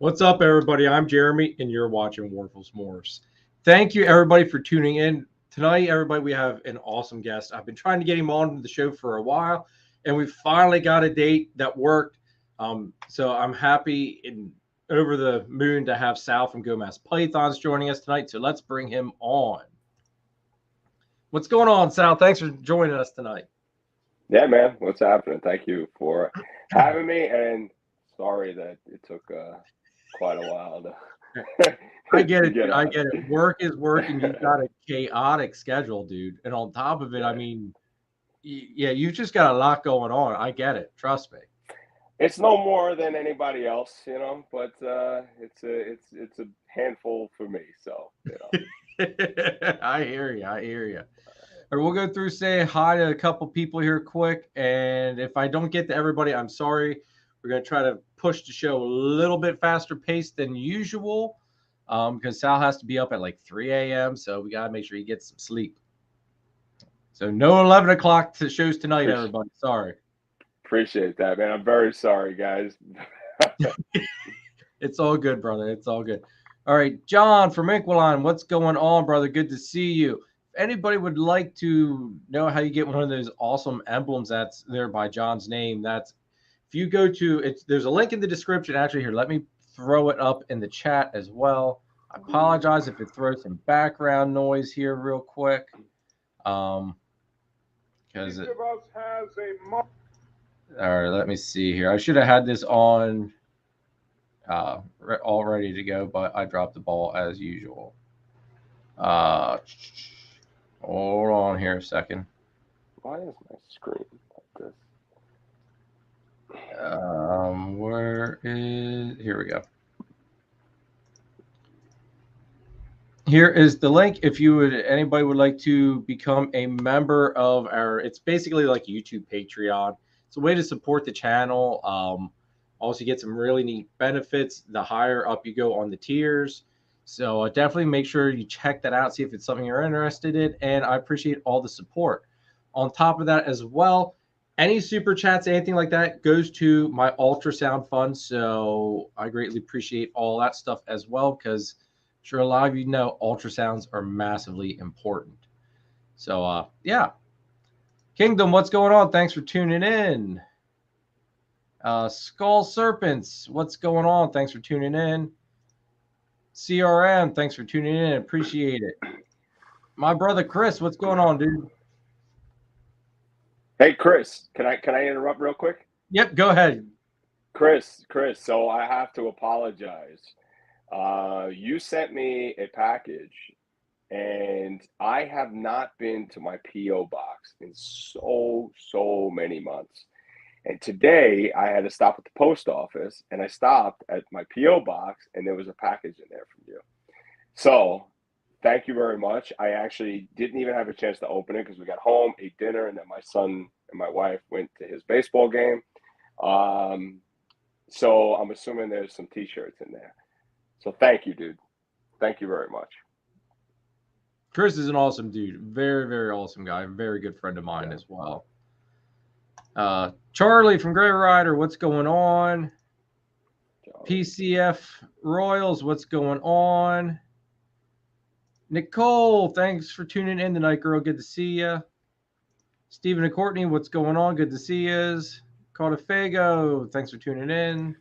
What's up, everybody? I'm Jeremy, and you're watching Warful's Morphs. Thank you, everybody, for tuning in. Tonight, everybody, we have an awesome guest. I've been trying to get him on the show for a while, and we finally got a date that worked. So I'm happy and over the moon to have Sal from Gomez Pythons joining us tonight. So let's bring him on. What's going on, Sal? Thanks for joining us tonight. Yeah, man. What's happening? Thank you for having me, and sorry that it took quite a while to I get it. I get it. Work is work, and you've got a chaotic schedule, dude. And on top of it, I mean, yeah, you've just got a lot going on. I get it. Trust me. It's no more than anybody else, but it's a handful for me. So, I hear you. I hear you. All right, we'll go through, say hi to a couple people here quick, and if I don't get to everybody, I'm sorry. We're going to try to push the show a little bit faster paced than usual because Sal has to be up at like 3 a.m., so we got to make sure he gets some sleep. So no 11 o'clock to shows tonight, everybody. Sorry. Appreciate that, man. I'm very sorry, guys. It's all good, brother. It's all good. All right, John from Inquiline, what's going on, brother? Good to see you. If anybody would like to know how you get one of those awesome emblems that's there by John's name, that's if you go to it, there's a link in the description. Actually, here, let me throw it up in the chat as well. I apologize if it throws some background noise here real quick. Because each of us has a all right, let me see here. I should have had this on all ready to go, but I dropped the ball as usual. Hold on here a second. Why is my screen like this? Where is, here we go. Here is the link. If anybody would like to become a member of it's basically like YouTube Patreon. It's a way to support the channel. Also get some really neat benefits the higher up you go on the tiers. So definitely make sure you check that out, see if it's something you're interested in. And I appreciate all the support. On top of that as well, any super chats, anything like that goes to my ultrasound fund. So I greatly appreciate all that stuff as well, because I'm sure a lot of you know ultrasounds are massively important. So yeah. Kingdom, what's going on? Thanks for tuning in. Skull Serpents, what's going on? Thanks for tuning in. CRM, thanks for tuning in. Appreciate it. My brother Chris, what's going on, dude? Hey, Chris, can I interrupt real quick? Yep, go ahead. Chris, so I have to apologize. You sent me a package, and I have not been to my P.O. box in so many months. And today I had to stop at the post office, and I stopped at my P.O. box, and there was a package in there from you. So thank you very much. I actually didn't even have a chance to open it because we got home, ate dinner, and then my son and my wife went to his baseball game. So I'm assuming there's some T-shirts in there. So thank you, dude. Thank you very much. Chris is an awesome dude. Very, very awesome guy. Very good friend of mine as well. Charlie from Gray Rider, what's going on? PCF Royals, what's going on? Nicole, thanks for tuning in tonight, girl. Good to see you. Stephen and Courtney, what's going on? Good to see you. Cartafago, thanks for tuning in.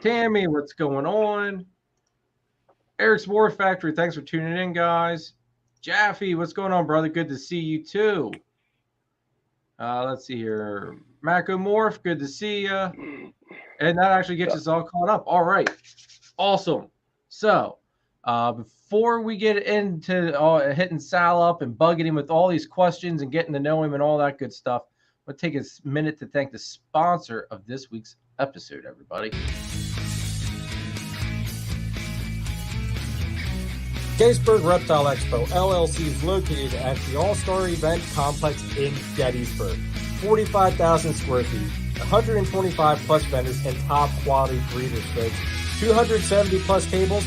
Tammy, what's going on? Eric's War Factory, thanks for tuning in, guys. Jaffe, what's going on, brother? Good to see you, too. Let's see here. Macomorph, good to see you. And that actually gets us all caught up. All right. Awesome. So, before we get into hitting Sal up and bugging him with all these questions and getting to know him and all that good stuff, I'm going to take a minute to thank the sponsor of this week's episode, everybody. Gettysburg Reptile Expo, LLC is located at the All-Star Event Complex in Gettysburg. 45,000 square feet, 125 plus vendors, and top quality breeders, folks. 270 plus tables.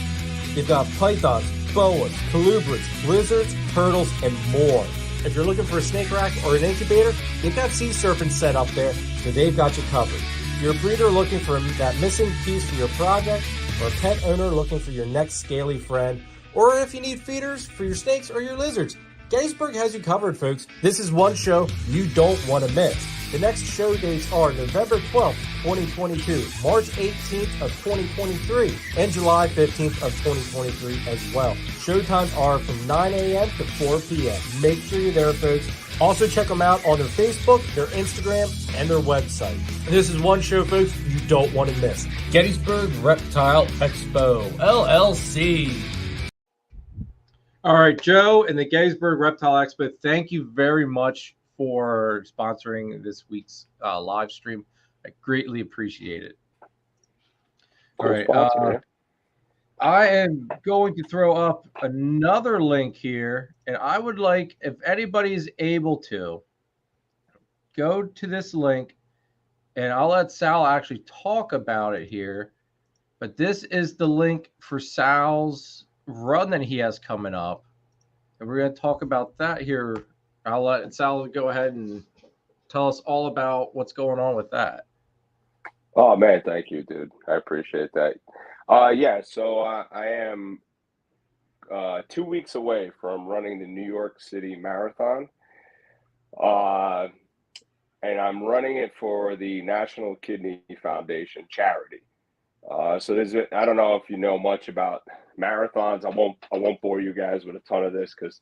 You've got pythons, boas, colubrids, lizards, turtles, and more. If you're looking for a snake rack or an incubator, they've got sea serpents set up there, so they've got you covered. If you're a breeder looking for that missing piece for your project, or a pet owner looking for your next scaly friend, or if you need feeders for your snakes or your lizards, Gettysburg has you covered, folks. This is one show you don't want to miss. The next show dates are November 12th, 2022, March 18th of 2023, and July 15th of 2023 as well. Showtimes are from 9 a.m. to 4 p.m. Make sure you're there, folks. Also check them out on their Facebook, their Instagram, and their website. And this is one show, folks, you don't want to miss. Gettysburg Reptile Expo, LLC. All right, Joe and the Gettysburg Reptile Expo, thank you very much for sponsoring this week's live stream. I greatly appreciate it. All right, I am going to throw up another link here, and I would like, if anybody is able to, go to this link, and I'll let Sal actually talk about it here. But this is the link for Sal's run that he has coming up, and we're going to talk about that here. I'll let Sal go ahead and tell us all about what's going on with that. Oh man, thank you, dude. I appreciate that. So I am 2 weeks away from running the New York City Marathon, and I'm running it for the National Kidney Foundation charity. So I don't know if you know much about marathons. I won't bore you guys with a ton of this because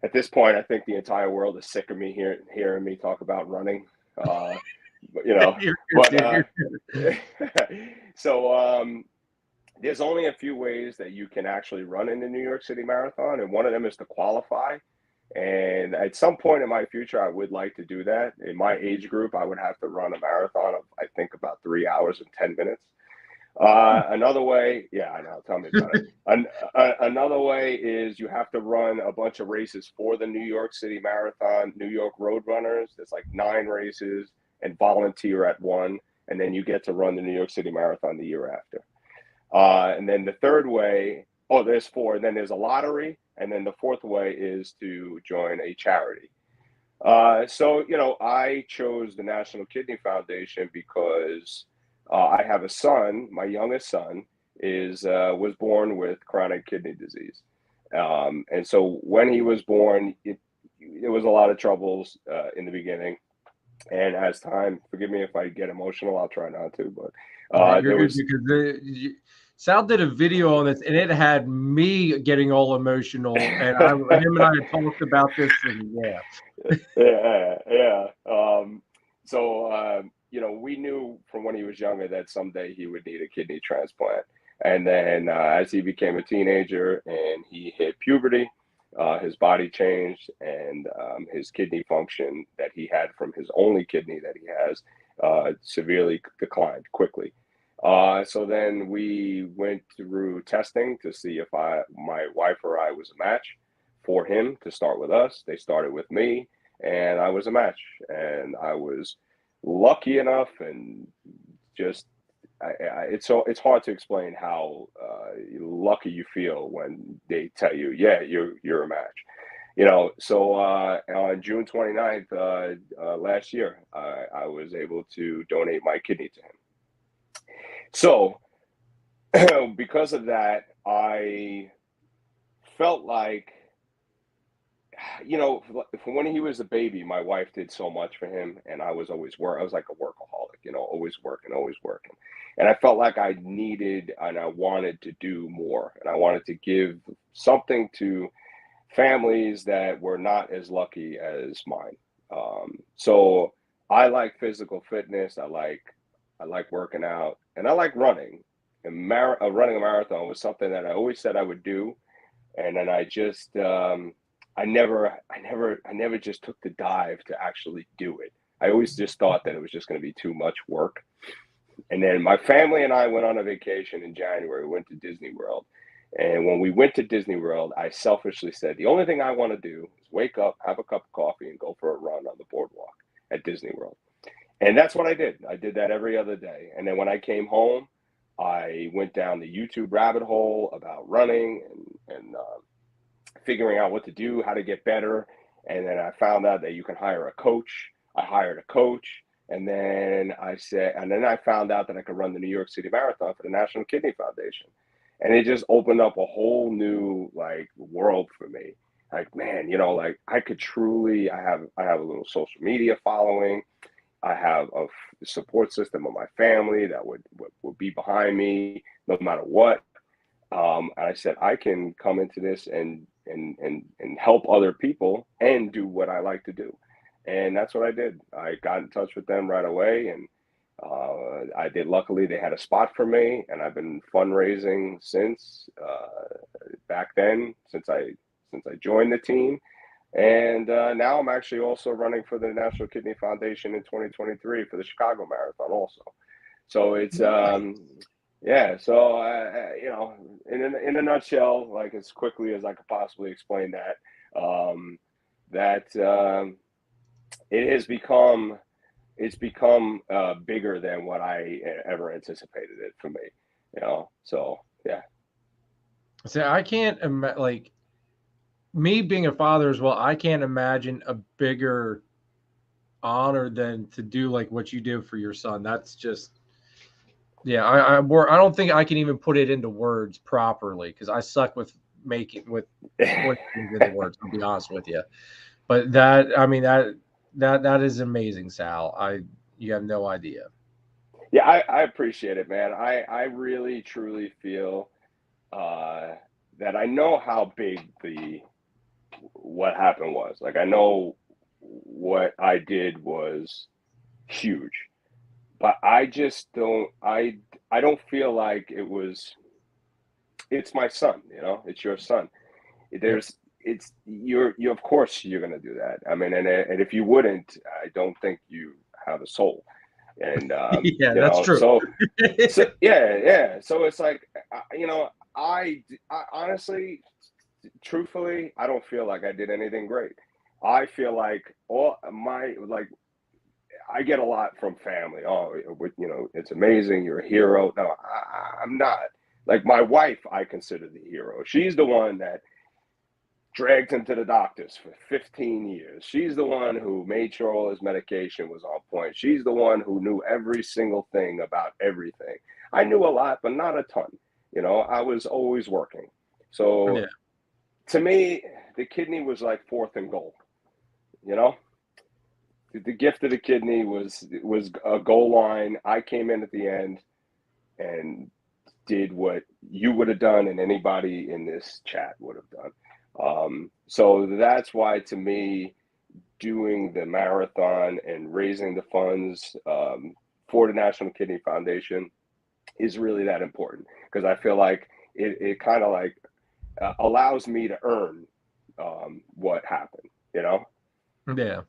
at this point I think the entire world is sick of me hearing me talk about running. So there's only a few ways that you can actually run in the New York City Marathon, and one of them is to qualify. And at some point in my future, I would like to do that. In my age group, I would have to run a marathon of, I think, about 3 hours and 10 minutes. Another way, yeah, I know, tell me about it. Another way is you have to run a bunch of races for the New York City Marathon, New York Road Runners. There's like 9 races and volunteer at one, and then you get to run the New York City Marathon the year after. And then the third way, there's 4, and then there's a lottery, and then the fourth way is to join a charity. So I chose the National Kidney Foundation because I have a son. My youngest son was born with chronic kidney disease, and so when he was born, it was a lot of troubles in the beginning. And as time, forgive me if I get emotional, I'll try not to, but Sal did a video on this, and it had me getting all emotional, and him and I had talked about this, and yeah. We knew from when he was younger that someday he would need a kidney transplant. And then as he became a teenager and he hit puberty, his body changed, and his kidney function that he had from his only kidney that he has severely declined quickly. So then we went through testing to see if my wife or I was a match for him to start with us. They started with me, and I was a match. And I was lucky enough, and just it's hard to explain how lucky you feel when they tell you, yeah, you're a match. So on June 29th last year, I was able to donate my kidney to him. So because of that, I felt like, when he was a baby, my wife did so much for him, and I was always I was like a workaholic, always working. And I felt like I needed and I wanted to do more, and I wanted to give something to families that were not as lucky as mine. So I like physical fitness. I like working out, and I like running. And running a marathon was something that I always said I would do, and then I just I never just took the dive to actually do it. I always just thought that it was just going to be too much work. And then my family and I went on a vacation in January. We went to Disney World. And when we went to Disney World, I selfishly said, the only thing I want to do is wake up, have a cup of coffee, and go for a run on the boardwalk at Disney World. And that's what I did. I did that every other day. And then when I came home, I went down the YouTube rabbit hole about running and figuring out what to do, how to get better. And then I found out that you can hire a coach. I hired a coach, And then I found out that I could run the New York City Marathon for the National Kidney Foundation. And it just opened up a whole new like world for me. Like, man, you know, like I could truly, I have a little social media following. I have a support system of my family that would be behind me no matter what. And I said, I can come into this and help other people and do what I like to do. And that's what I did. I got in touch with them right away, and I did. Luckily, they had a spot for me, and I've been fundraising since back then, since I joined the team. And now I'm actually also running for the National Kidney Foundation in 2023 for the Chicago Marathon also. So it's yeah. So you know, in a nutshell, like as quickly as I could possibly explain that, it has become bigger than what I ever anticipated it for me. You know, so yeah. See, I can't like me being a father as well. I can't imagine a bigger honor than to do like what you did for your son. That's just, yeah. I don't think I can even put it into words properly because I suck with putting things into words. I'll be honest with you, but that is amazing, Sal. You have no idea. Yeah, I appreciate it, man. I really truly feel that I know how big what happened was. Like, I know what I did was huge, but I just don't. I don't feel like it's my son. You know, it's your son. You of course you're gonna do that. I mean, and if you wouldn't, I don't think you have a soul. And yeah, that's true. So yeah. So it's like, you know, I honestly, truthfully, I don't feel like I did anything great. I feel like I get a lot from family. Oh, you know, it's amazing. You're a hero. No, I'm not. Like, my wife, I consider the hero. She's the one that dragged him to the doctors for 15 years. She's the one who made sure all his medication was on point. She's the one who knew every single thing about everything. I knew a lot, but not a ton. You know, I was always working. So yeah. To me, the kidney was like fourth and goal. You know, the gift of the kidney was a goal line. I came in at the end and did what you would have done and anybody in this chat would have done. So that's why, to me, doing the marathon and raising the funds for the National Kidney Foundation is really that important, because I feel like it kind of like allows me to earn what happened, you know? Yeah.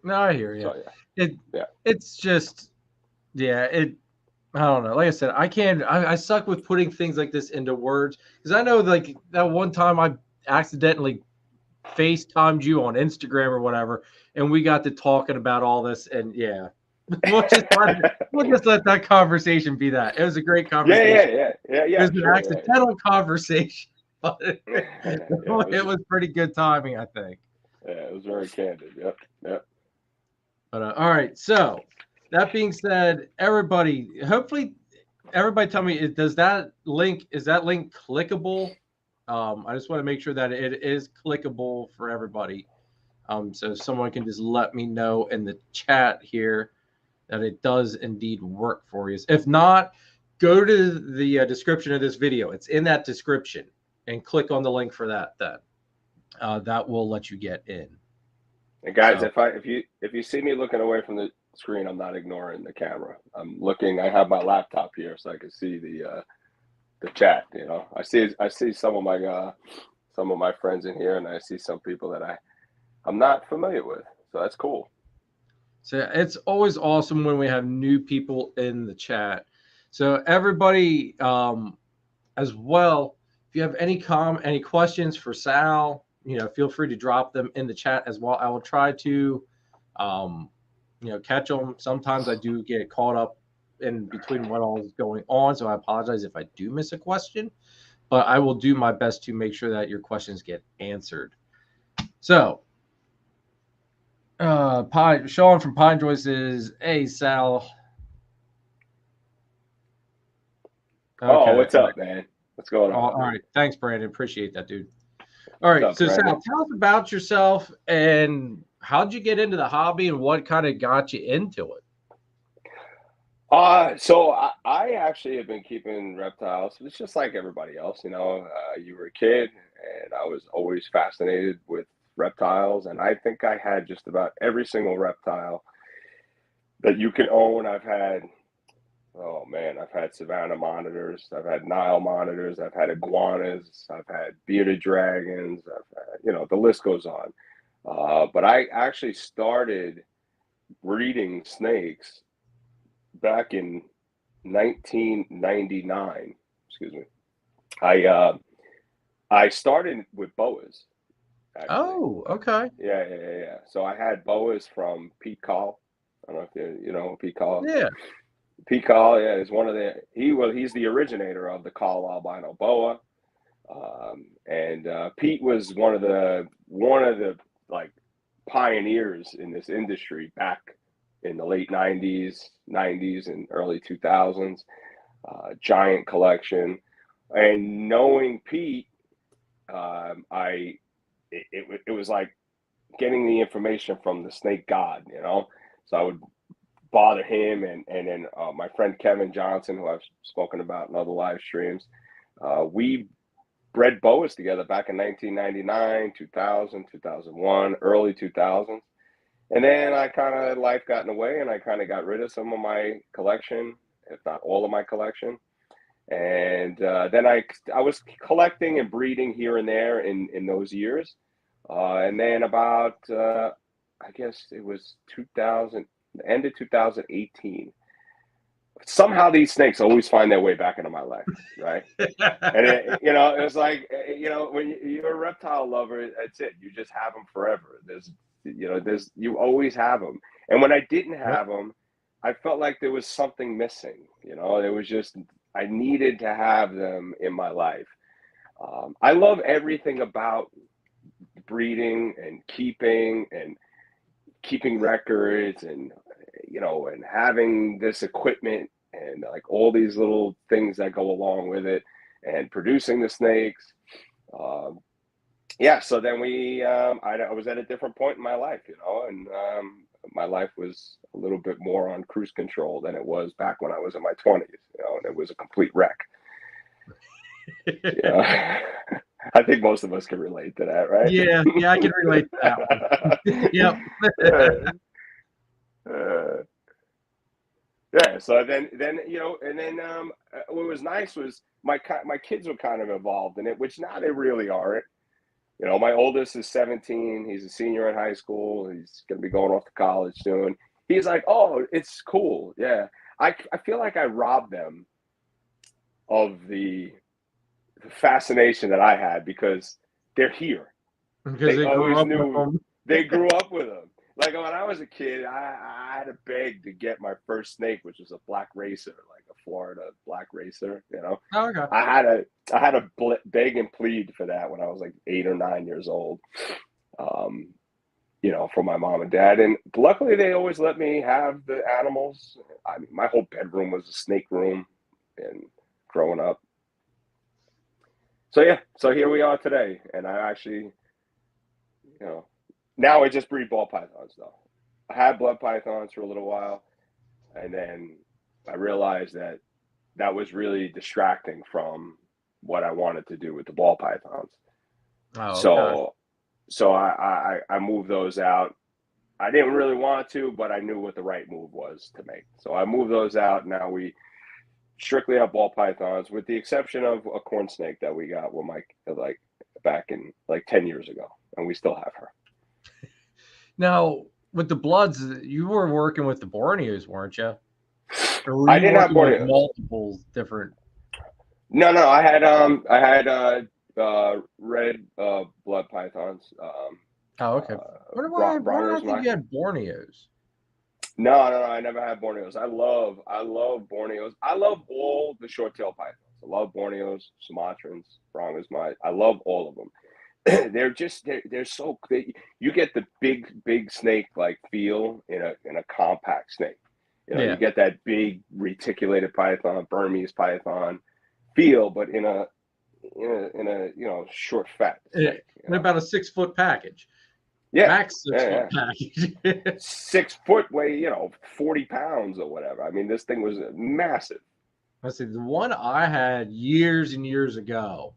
No, I hear you. So, yeah. It's just, yeah, I don't know. Like I said, I suck with putting things like this into words, because I know, like, that one time I accidentally FaceTimed you on Instagram or whatever, and we got to talking about all this, and yeah, we'll just let that conversation be that. It was a great conversation. Yeah. It was an accidental conversation, but it was pretty good timing, I think. Yeah, it was very candid. Yep. But all right, so that being said, hopefully everybody tell me, is that link clickable? I just want to make sure that it is clickable for everybody. So someone can just let me know in the chat here that it does indeed work for you. If not, go to the description of this video. It's in that description, and click on the link for that. That will let you get in. And guys, if you see me looking away from the screen, I'm not ignoring the camera. I'm looking. I have my laptop here so I can see the chat. You know, I see some of my friends in here, and I see some people that I'm not familiar with. So that's cool. So it's always awesome when we have new people in the chat. So everybody, as well, if you have any questions for Sal, you know, feel free to drop them in the chat as well. I will try to, catch them. Sometimes I do get caught up in between what all is going on, so I apologize if I do miss a question, but I will do my best to make sure that your questions get answered. So Sean from Pine Joy says, "Hey Sal." Oh, Okay. what's up, man? What's going on? All right. Thanks, Brandon. Appreciate that, dude. All right. What's up, So Brandon? Sal, tell us about yourself and how'd you get into the hobby and what kind of got you into it? So I actually have been keeping reptiles. It's just like everybody else, you know. You were a kid, and I was always fascinated with reptiles, and I think I had just about every single reptile that you can own. Oh man, I've had Savannah monitors, I've had Nile monitors, I've had iguanas, I've had bearded dragons, the list goes on. But I actually started breeding snakes back in 1999. Excuse me. I started with boas. Actually. Oh, okay. Yeah. So I had boas from Pete Call. I don't know if you know Pete Call. Yeah. Pete Call, yeah, is one of he's the originator of the Call albino boa. And Pete was one of the like pioneers in this industry back in the late 90s and early 2000s. Giant collection, and knowing Pete, it was like getting the information from the snake god, you know. So I would bother him, and then my friend Kevin Johnson, who I've spoken about in other live streams. We bred boas together back in 1999, 2000, 2001, early 2000s. And then life got in the way, and I kind of got rid of some of my collection, if not all of my collection. And then I was collecting and breeding here and there in those years. And then about, I guess it was 2000, the end of 2018. Somehow these snakes always find their way back into my life, right? And it was like, when you're a reptile lover, that's it. You just have them forever. You always have them. And when I didn't have them, I felt like there was something missing. There was just, I needed to have them in my life. I love everything about breeding and keeping records, and and having this equipment, and like all these little things that go along with it, and producing the snakes. So then I was at a different point in my life, and my life was a little bit more on cruise control than it was back when I was in my 20s, and it was a complete wreck. I think most of us can relate to that, right? Yeah, I can relate to that one. Yep. So then what was nice was my kids were kind of involved in it, which now they really aren't. My oldest is 17. He's a senior in high school. He's going to be going off to college soon. He's like, oh, it's cool. Yeah. I feel like I robbed them of the fascination that I had, because they're here. Because they grew up with them. Like when I was a kid, I had to beg to get my first snake, which was a black racer, like a Florida black racer. Oh, okay. I had to beg and plead for that when I was like 8 or 9 years old. For my mom and dad, and luckily they always let me have the animals. I mean, my whole bedroom was a snake room, and growing up. So here we are today, and I actually, now I just breed ball pythons though. I had blood pythons for a little while, and then I realized that was really distracting from what I wanted to do with the ball pythons. Oh, okay. So I moved those out. I didn't really want to, but I knew what the right move was to make. So I moved those out. Now we strictly have ball pythons, with the exception of a corn snake that we got with back in 10 years ago, and we still have her. Now, with the bloods, you were working with the Borneos, weren't you? Or were I you didn't have working with Borneos. multiple different? No, I had red blood pythons. Oh, okay. Why did I think you had Borneos? No, I never had Borneos. I love Borneos. I love all the short tail pythons. I love Borneos, Sumatrans, Brangas. I love all of them. they're so you get the big snake like feel in a compact snake. You get that big reticulated python, Burmese python feel, but in a short fat snake, in about a 6 foot package. Max 6 foot package. 6 foot weigh 40 pounds or whatever. I mean, this thing was massive. I see the one I had years and years ago.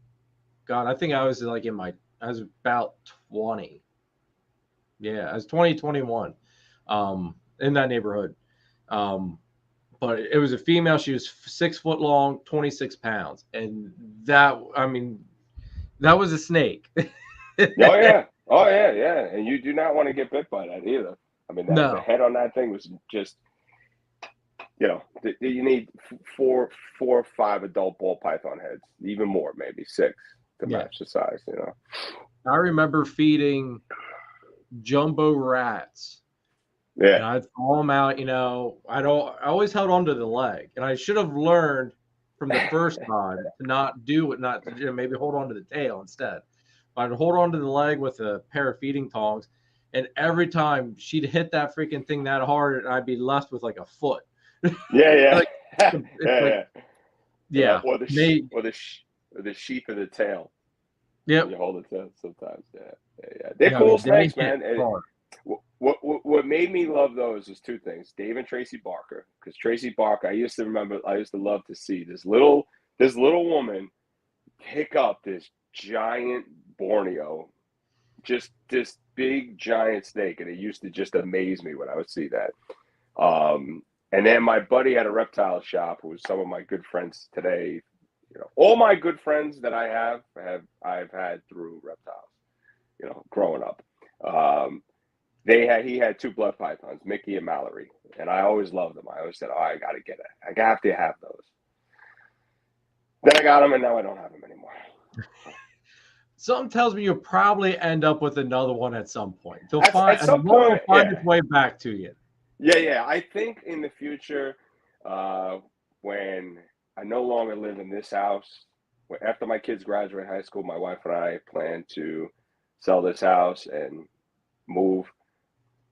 God, I think I was like I was about 20. Yeah, I was 20, 21, in that neighborhood. But it was a female. She was 6 foot long, 26 pounds. And that was a snake. Oh, yeah. And you do not want to get bit by that either. I mean, the head on that thing was just, you need 4 or 5 adult ball python heads, even more, maybe 6 to match the size, I remember feeding jumbo rats. Yeah. And I'd throw them out, I always held on to the leg. And I should have learned from the first time to not do what not to do, maybe hold on to the tail instead. I'd hold on to the leg with a pair of feeding tongs. And every time she'd hit that freaking thing that hard, and I'd be left with like a foot. Yeah. Yeah. Or the sheath of the tail. Yep. You hold it sometimes. Yeah. They're cool snakes, man. What made me love those was 2 things: Dave and Tracy Barker. Because Tracy Barker, I used to love to see this little woman pick up this giant Borneo, just this big giant snake, and it used to just amaze me when I would see that. And then my buddy had a reptile shop, who was some of my good friends today. All my good friends that I've had through reptiles, growing up. He had 2 blood pythons, Mickey and Mallory, and I always loved them. I always said, I got to get it. I have to have those. Then I got them, and now I don't have them anymore. Something tells me you'll probably end up with another one at some point. They'll find its way back to you. Yeah. I think in the future, when I no longer live in this house, after my kids graduate high school, my wife and I plan to sell this house and move.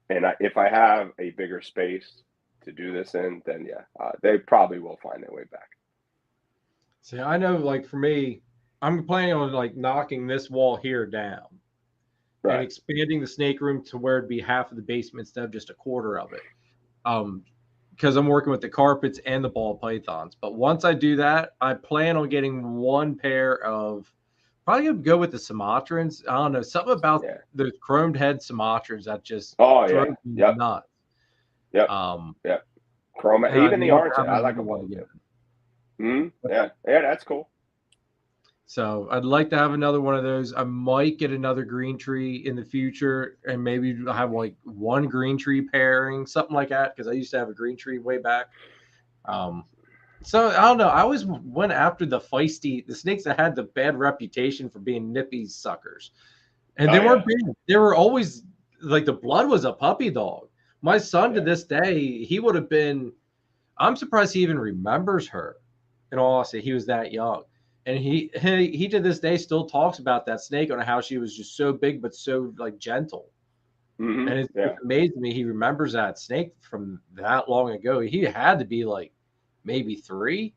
And if I have a bigger space to do this in, then they probably will find their way back. See, I know, like for me, I'm planning on like knocking this wall here down and expanding the snake room to where it'd be half of the basement instead of just a quarter of it. Because I'm working with the carpets and the ball pythons. But once I do that, I plan on getting 1 pair of, probably gonna go with the Sumatrans. I don't know, something about the chromed head Sumatrans that just drove me nuts. Chrome, even the orange. I like them both. Yeah, that's cool. So I'd like to have another one of those. I might get another green tree in the future, and maybe have like 1 green tree pairing, something like that, because I used to have a green tree way back. So I don't know. I always went after the snakes that had the bad reputation for being nippy suckers. And they weren't big. They were always like, the blood was a puppy dog. My son to this day, he would have been, I'm surprised he even remembers her. In all honesty, he was that young. And he to this day still talks about that snake, on how she was just so big but so like gentle. Mm-hmm. And it's amazing to me he remembers that snake from that long ago. He had to be like maybe 3.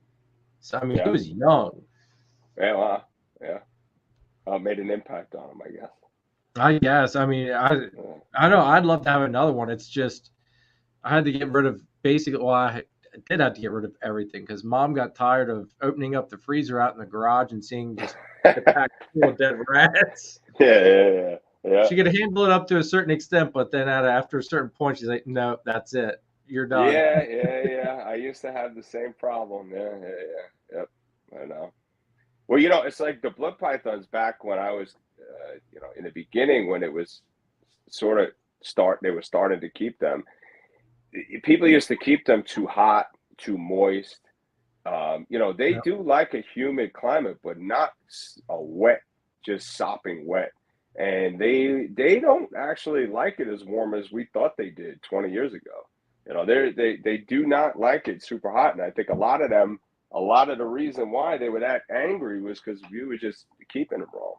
So I mean, he was young. Yeah, made an impact on him, I guess. I guess. I mean, I know I'd love to have another one. It's just I had to get rid of I did have to get rid of everything because Mom got tired of opening up the freezer out in the garage and seeing just the pack full of dead rats. Yeah. She could handle it up to a certain extent, but then after a certain point, she's like, "No, that's it. You're done." Yeah. I used to have the same problem. Yeah. Yep. I know. Well, it's like the blood pythons back when I was, in the beginning, when it was they were starting to keep them. People used to keep them too hot, too moist. They do like a humid climate, but not a wet, just sopping wet. And they don't actually like it as warm as we thought they did 20 years ago. They do not like it super hot. And I think a lot of the reason why they were that angry was because we were just keeping them wrong.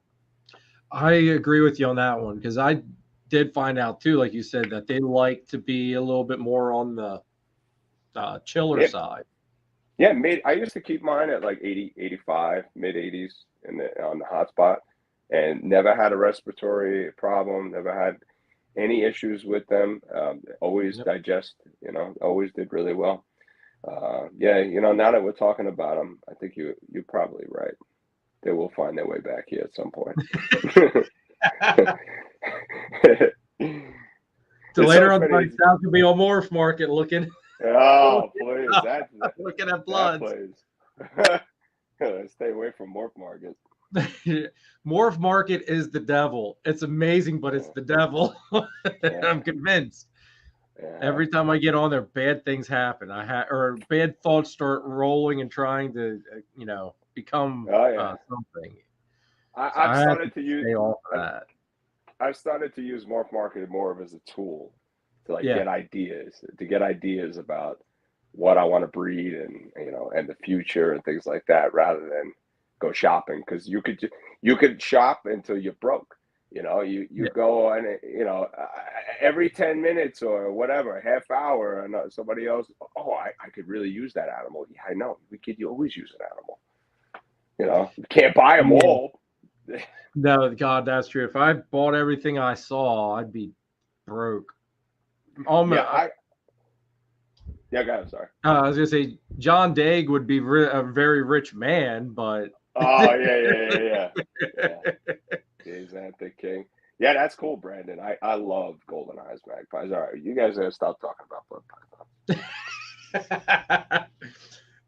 I agree with you on that one because I did find out too, like you said, that they like to be a little bit more on the chiller Yeah, side. yeah. I used to keep mine at like 80, 85, mid 80s on the hotspot, and never had a respiratory problem. Never had any issues with them. Always Yep. digest. Always did really well. Yeah, now that we're talking about them, I think you're probably right. They will find their way back here at some point. So It's later so on, funny. Sal could be on Morph Market looking Oh, please, looking at that bloods. place. Stay away from Morph Market. Morph Market is the devil. It's amazing, but it's the devil. Yeah. I'm convinced. Yeah. Every time I get on there, bad things happen. Or bad thoughts start rolling and trying to, become something. I've started to use. Stay off of that. I've started to use Morph Market more of as a tool to Yeah. get ideas about what I want to breed and and the future and things like that, rather than go shopping, because you could shop until you're broke. You Yeah. go and every 10 minutes or whatever, half hour, and somebody else. Oh, I could really use that animal. Yeah, I know. You always use an animal. You can't buy them all. No, God, that's true. If I bought everything I saw, I'd be broke. Yeah, go ahead, sorry. I was gonna say John Daig would be a very rich man, but Oh yeah. He's the king. Yeah, that's cool, Brandon. I love golden eyes magpies. All right, you guys gotta stop talking about blood pythons.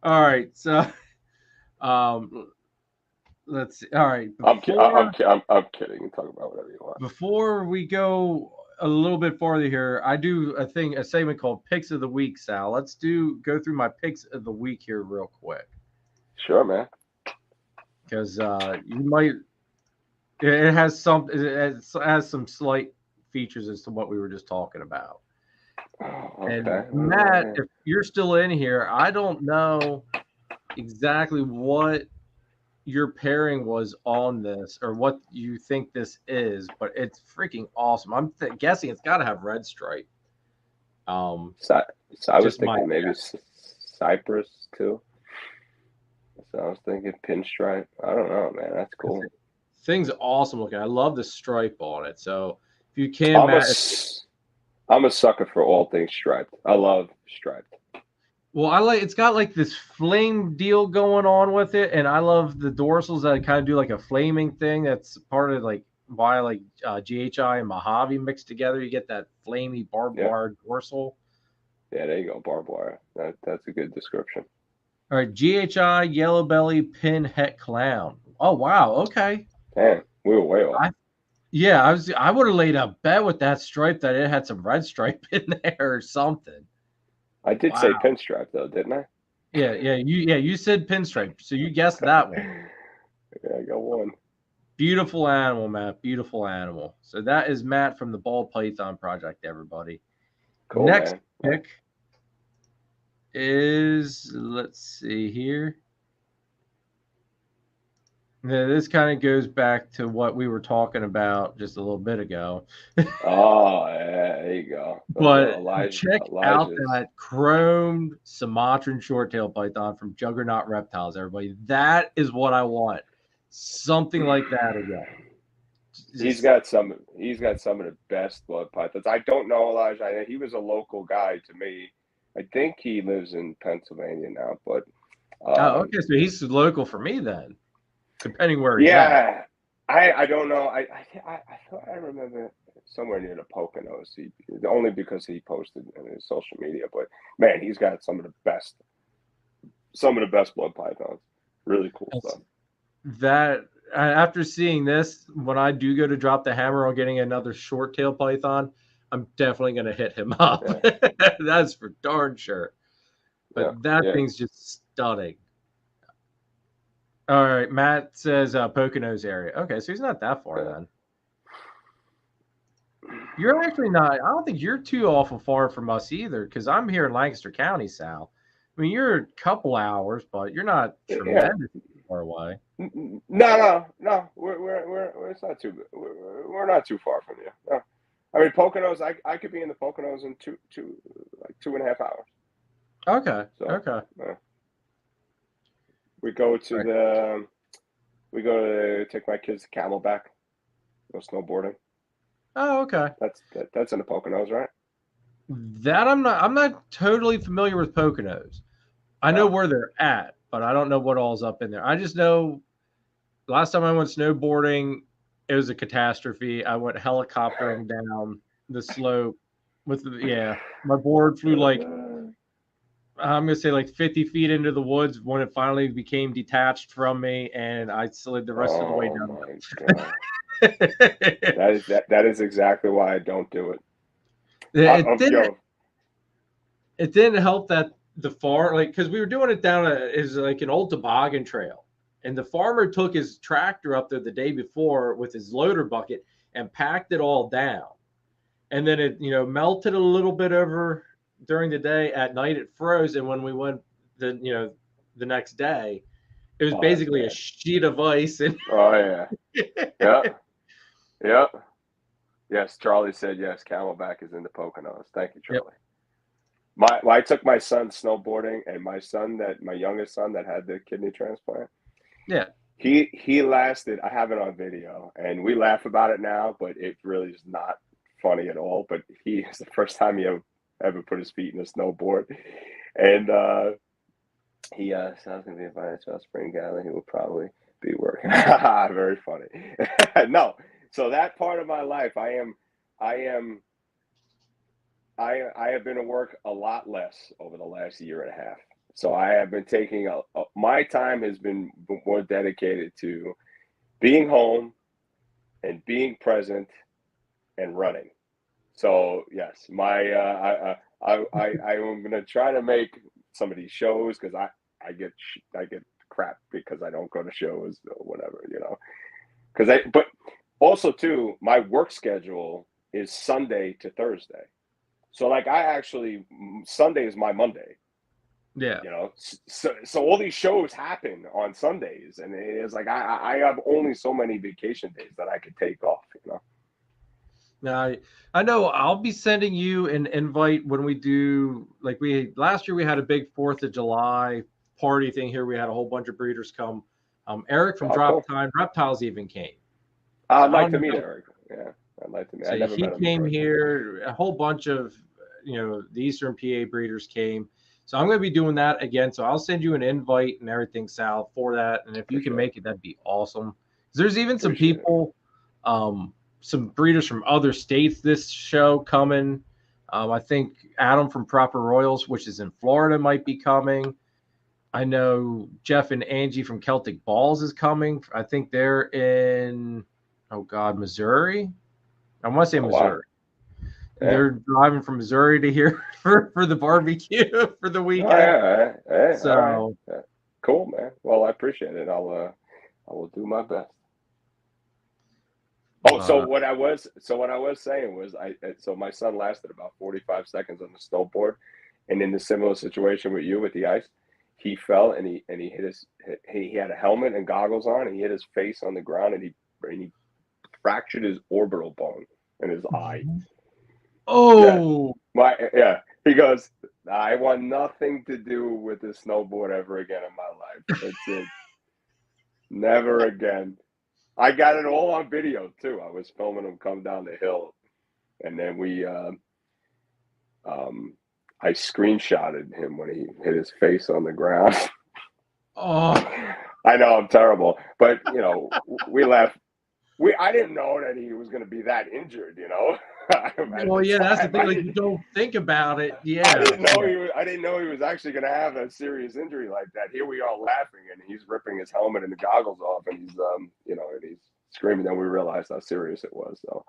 All right, so let's see. All right, I'm kidding. You talk about whatever you want. Before we go a little bit farther here, I do a segment called Picks of the Week, Sal. Let's go through my picks of the week here real quick. Sure, man. Because you might. It has some slight features as to what we were just talking about. Oh, okay. And Matt, if you're still in here, I don't know exactly what your pairing was on this or what you think this is, but it's freaking awesome. I'm guessing it's got to have red stripe. So I was thinking maybe Cypress too. So I was thinking pinstripe. I don't know, man. That's cool. Thing's awesome looking. I love the stripe on it. So if you can, I'm a sucker for all things striped. I love striped. Well, it's got like this flame deal going on with it, and I love the dorsals that kind of do like a flaming thing. That's part of like why like GHI and Mojave mixed together. You get that flamey barbed wire dorsal. Yeah, there you go, barbed wire. That's a good description. All right, GHI yellow belly pin het clown. Oh wow, okay. Man, we were way off. I would have laid a bet with that stripe that it had some red stripe in there or something. I did say pinstripe though, didn't I? Yeah, you said pinstripe, so you guessed that one. Yeah, I got one. Beautiful animal, Matt. Beautiful animal. So that is Matt from the Ball Python Project, everybody. Cool. Next man. pick is, let's see here. Now, this kind of goes back to what we were talking about just a little bit ago. Oh, yeah, there you go. But check out that chromed Sumatran short-tailed python from Juggernaut Reptiles, everybody. That is what I want. Something like that again. He's got some of the best blood pythons. I don't know Elijah. He was a local guy to me. I think he lives in Pennsylvania now, but okay, so he's local for me then, depending where he's at. Yeah, I don't know. I thought I remember somewhere near the Poconos. Only because he posted on his social media. But man, he's got some of the best blood pythons. Really cool stuff. That after seeing this, when I do go to drop the hammer on getting another short tail python, I'm definitely going to hit him up. Yeah. That's for darn sure. But that thing's just stunning. All right, Matt says Poconos area. Okay, so he's not that far then. You're actually not. I don't think you're too awful far from us either, because I'm here in Lancaster County, Sal. I mean, you're a couple hours, but you're not tremendous. far away. No. We're it's not too. We're not too far from you. No. I mean, Poconos. I could be in the Poconos in like 2.5 hours. Okay. So, Okay. We go to Right. we go to take my kids to Camelback, go snowboarding. Oh, okay. That's in the Poconos, right? That I'm not totally familiar with Poconos. I know Oh. where they're at, but I don't know what all's up in there. I just know last time I went snowboarding, it was a catastrophe. I went helicoptering down the slope with my board flew like I'm gonna say like 50 feet into the woods when it finally became detached from me, and I slid the rest of the way Oh down. my God. That is exactly why I don't do it. It didn't help that the because we were doing it down is like an old toboggan trail, and the farmer took his tractor up there the day before with his loader bucket and packed it all down, and then it melted a little bit over during the day. At night it froze, and when we went the next day, it was basically a sheet of ice. And oh yeah. Yes, Charlie said yes. Camelback is in the Poconos. Thank you, Charlie. Yep. I took my son snowboarding, and my youngest son that had the kidney transplant. Yeah. He lasted. I have it on video, and we laugh about it now, but it really is not funny at all. But it's the first time he ever put his feet in a snowboard, and he said I was going to be invited to a spring gathering. He will probably be working. Very funny. No. So that part of my life, I have been at work a lot less over the last year and a half. So I have been taking my time has been more dedicated to being home and being present and running. So yes, I'm going to try to make some of these shows because I get crap because I don't go to shows or whatever, but also too, my work schedule is Sunday to Thursday. So like Sunday is my Monday. Yeah. So all these shows happen on Sundays, and it's like I have only so many vacation days that I could take off, Now I know I'll be sending you an invite when we do last year we had a big 4th of July party thing here. We had a whole bunch of breeders come. Eric from Drop Time Reptiles even came. I'd like to meet Eric. Yeah, I'd like to meet. So I never met him. He came here. A whole bunch of the Eastern PA breeders came. So I'm going to be doing that again. So I'll send you an invite and everything, Sal, for that. And if you can make it, that'd be awesome. There's even some people, some breeders from other states this show coming. I think Adam from Proper Royals, which is in Florida, might be coming. I know Jeff and Angie from Celtic Balls is coming. I think they're in, Missouri. I want to say Missouri. Wow. Yeah. They're driving from Missouri to here for the barbecue for the weekend. Oh, yeah. So right. Cool, man. Well, I appreciate it. I will do my best. Oh, so what I was saying was so my son lasted about 45 seconds on the snowboard, and in the similar situation with you with the ice, he fell and he he had a helmet and goggles on, and he hit his face on the ground, and he fractured his orbital bone in his eye. Oh, He goes, I want nothing to do with this snowboard ever again in my life. That's it. Never again. I got it all on video too. I was filming him come down the hill, and then I screenshotted him when he hit his face on the ground. Oh, I know I'm terrible, but we laughed. I didn't know that he was going to be that injured. Well, yeah, that's the thing. Like, you don't think about it. Yeah, I didn't know he was actually going to have a serious injury like that. Here we are laughing, and he's ripping his helmet and the goggles off, and he's and he's screaming. Then we realized how serious it was. So,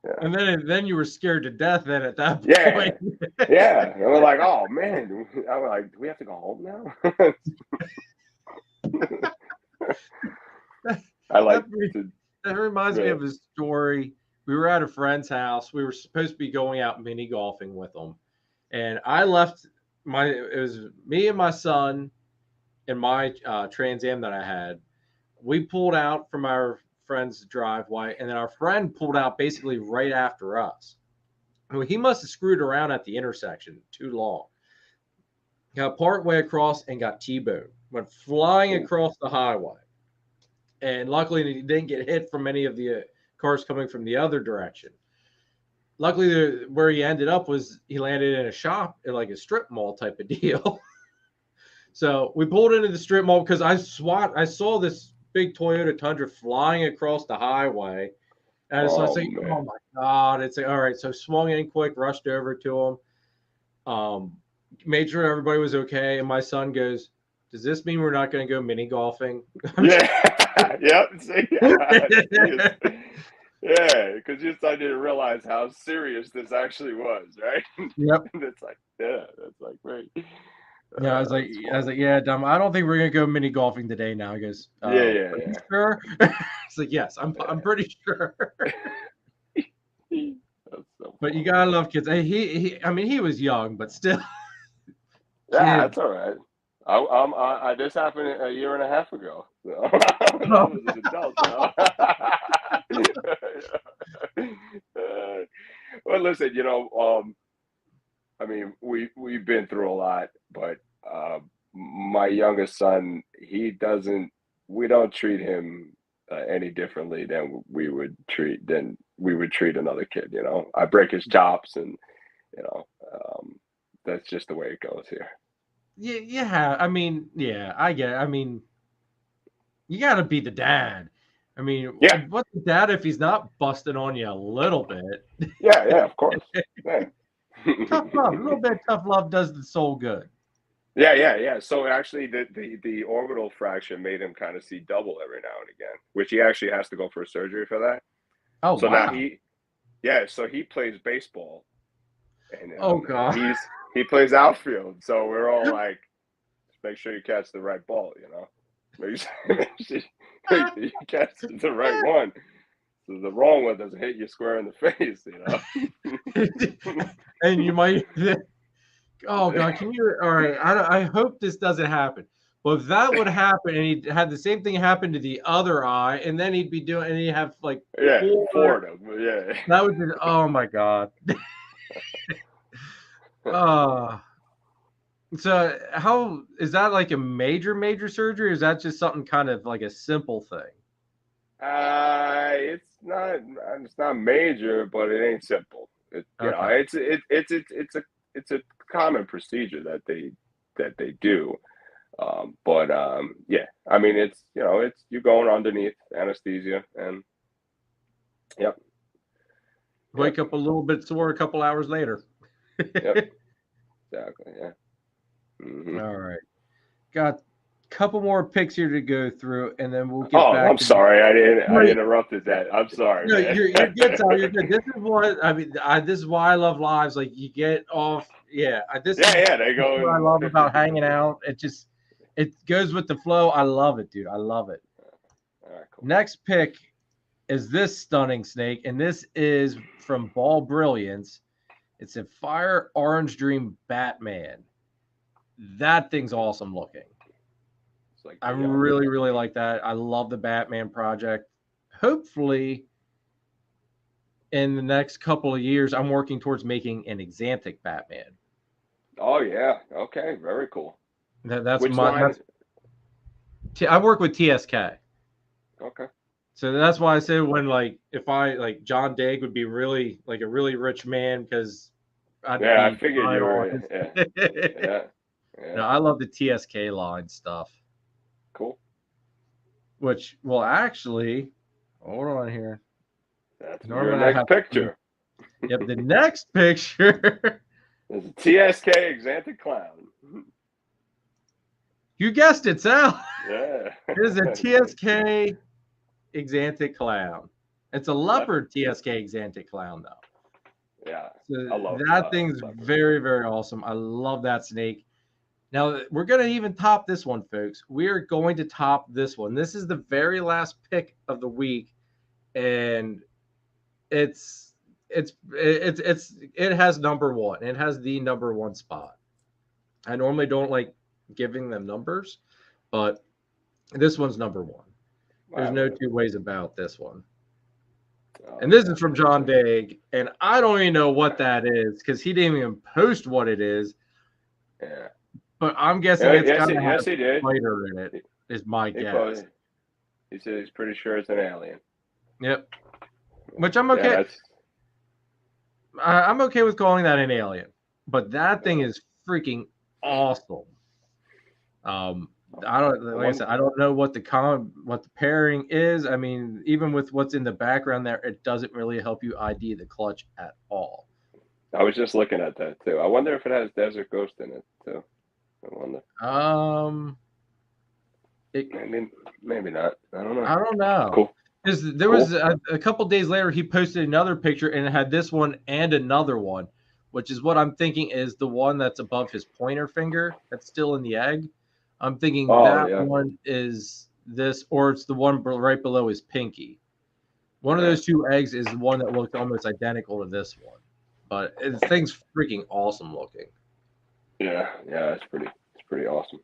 yeah. And then you were scared to death. Then at that point, yeah. And we're like, oh man, I'm like, do we have to go home now? That reminds me of a story. We were at a friend's house. We were supposed to be going out mini golfing with them. And I left it was me and my son in my Trans Am that I had. We pulled out from our friend's driveway, and then our friend pulled out basically right after us. Well, he must have screwed around at the intersection too long. Got part way across and got T-boned. Went flying across the highway. And luckily, he didn't get hit from any of the cars coming from the other direction. Luckily, where he ended up was he landed in a shop, like a strip mall type of deal. So we pulled into the strip mall because I saw this big Toyota Tundra flying across the highway. And so I was like, oh my God. It's like, all right. So swung in quick, rushed over to him. Made sure everybody was okay. And my son goes, does this mean we're not going to go mini golfing? Yeah. Yep. Yeah, because your son didn't realize how serious this actually was, right? Yep. It's like, yeah, that's like great. Yeah, I was like, yeah, Dom, I don't think we're gonna go mini golfing today. Now he goes, yeah. Sure. It's like, yes, I'm pretty sure. That's so but you gotta love kids. He was young, but still. Yeah, that's all right. This happened a year and a half ago. So I was an adult. Well, listen, we've been through a lot, but my youngest son, we don't treat him any differently than we would treat another kid. I break his chops, and that's just the way it goes here. Yeah. I get it. You got to be the dad. What's the dad if he's not busting on you a little bit? Yeah, of course. Yeah. Tough love. A little bit of tough love does the soul good. Yeah. So actually, the orbital fracture made him kind of see double every now and again, which he actually has to go for surgery for that. Oh, so wow. Now so he plays baseball, and God, he plays outfield. So we're all like, just make sure you catch the right ball, Make sure you catch the right one. So the wrong one doesn't hit you square in the face, And you might. Oh God, can you? All right, I hope this doesn't happen. Well, if that would happen, and he had the same thing happen to the other eye, and then he'd be doing, and he'd have like four of them. Yeah, that would be. Oh my God. So how is that like a major surgery, or is that just something kind of like a simple thing? It's not major, but it ain't simple. It's a common procedure that they do. It's you're going underneath anesthesia, and wake up a little bit sore a couple hours later. Yep. Exactly. Yeah. Mm-hmm. All right. Got a couple more picks here to go through, and then we'll get back. I'm sorry. I interrupted that. I'm sorry. No, you're good, Sal. You're good. This is what this is why I love lives. Like you get off. Yeah. They go. What I love about hanging out. It goes with the flow. I love it, dude. I love it. All right, cool. Next pick is this stunning snake, and this is from Ball Brilliance. It's a Fire Orange Dream Batman. That thing's awesome looking. I really, really like that. I love the Batman project. Hopefully, in the next couple of years, I'm working towards making an Exantic Batman. Oh, yeah. Okay. Very cool. That's my. I work with TSK. Okay. So that's why I said if John Daig would be really like a really rich man because I figured you were. Yeah. No, I love the TSK line stuff. Cool. Which will actually hold on here. That's your next picture. Yep, the next picture is a TSK Exantic Clown. You guessed it, Sal. Yeah. It is a TSK Exantic Clown. It's a leopard TSK Exantic Clown, though. Yeah. So I love that thing's very, very awesome. I love that snake. Now, we're going to even top this one, folks. We are going to top this one. This is the very last pick of the week, and it has number one. It has the number one spot. I normally don't like giving them numbers, but this one's number one. There's Wow. no two ways about this one. Oh, And this yeah. is from John Digg, and I don't even know what that is because he didn't even post what it is. Yeah. But I'm guessing it's got to have Yes, he a did. spider in it. Is my guess. He said he's pretty sure it's an alien. Yep. Which I'm okay. Yeah, I'm okay with calling that an alien, but that thing is freaking awesome. I don't, like I said, I don't know what the pairing is. I mean, even with what's in the background there, it doesn't really help you ID the clutch at all. I was just looking at that too. I wonder if it has Desert Ghost in it too. I wonder. Maybe not. I don't know. I don't know. Cool. Because there was a couple days later, he posted another picture and it had this one and another one, which is what I'm thinking is the one that's above his pointer finger that's still in the egg. I'm thinking one is this, or it's the one right below his pinky. One of those two eggs is the one that looked almost identical to this one, but the thing's freaking awesome looking. Yeah, it's pretty awesome.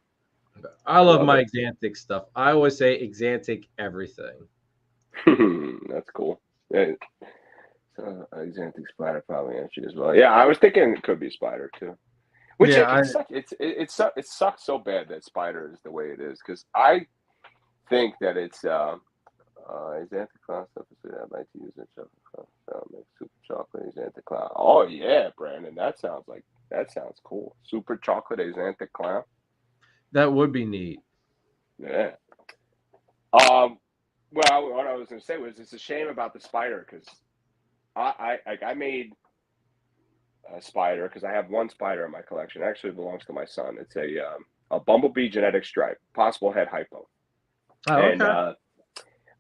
I love my Exantic stuff. I always say Exantic everything. That's cool. Yeah. Exantic spider probably answered as well. Yeah, I was thinking it could be spider too. Which it sucks so bad that spider is the way it is because I think that it's Exantic cloud stuff. I'd like to use it. Make super chocolate Exantic cloud. Oh yeah, Brandon, that sounds cool. Super chocolate Exantic cloud. That would be neat. Yeah. Well, what I was going to say was it's a shame about the spider because I made a spider because I have one spider in my collection. It actually belongs to my son. It's a bumblebee genetic stripe, possible head hypo. Oh, and okay.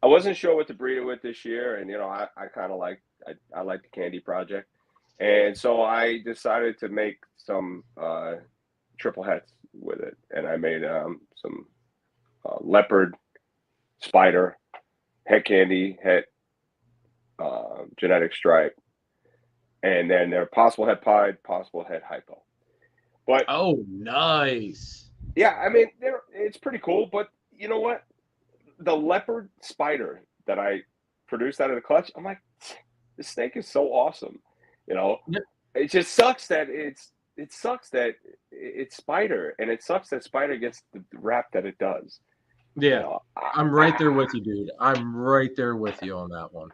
I wasn't sure what to breed it with this year, and I kind of like the Candy Project, and so I decided to make some triple heads with it, and I made some leopard, spider, head candy, head genetic stripe, and then they're possible head pied, possible head hypo. But nice. Yeah, I mean it's pretty cool. But you know what? The leopard spider that I produced out of the clutch, I'm like, this snake is so awesome. Yep. It just sucks that it's spider, and it sucks that spider gets the rap that it does. Yeah, I'm right there with you, dude. I'm right there with you on that one.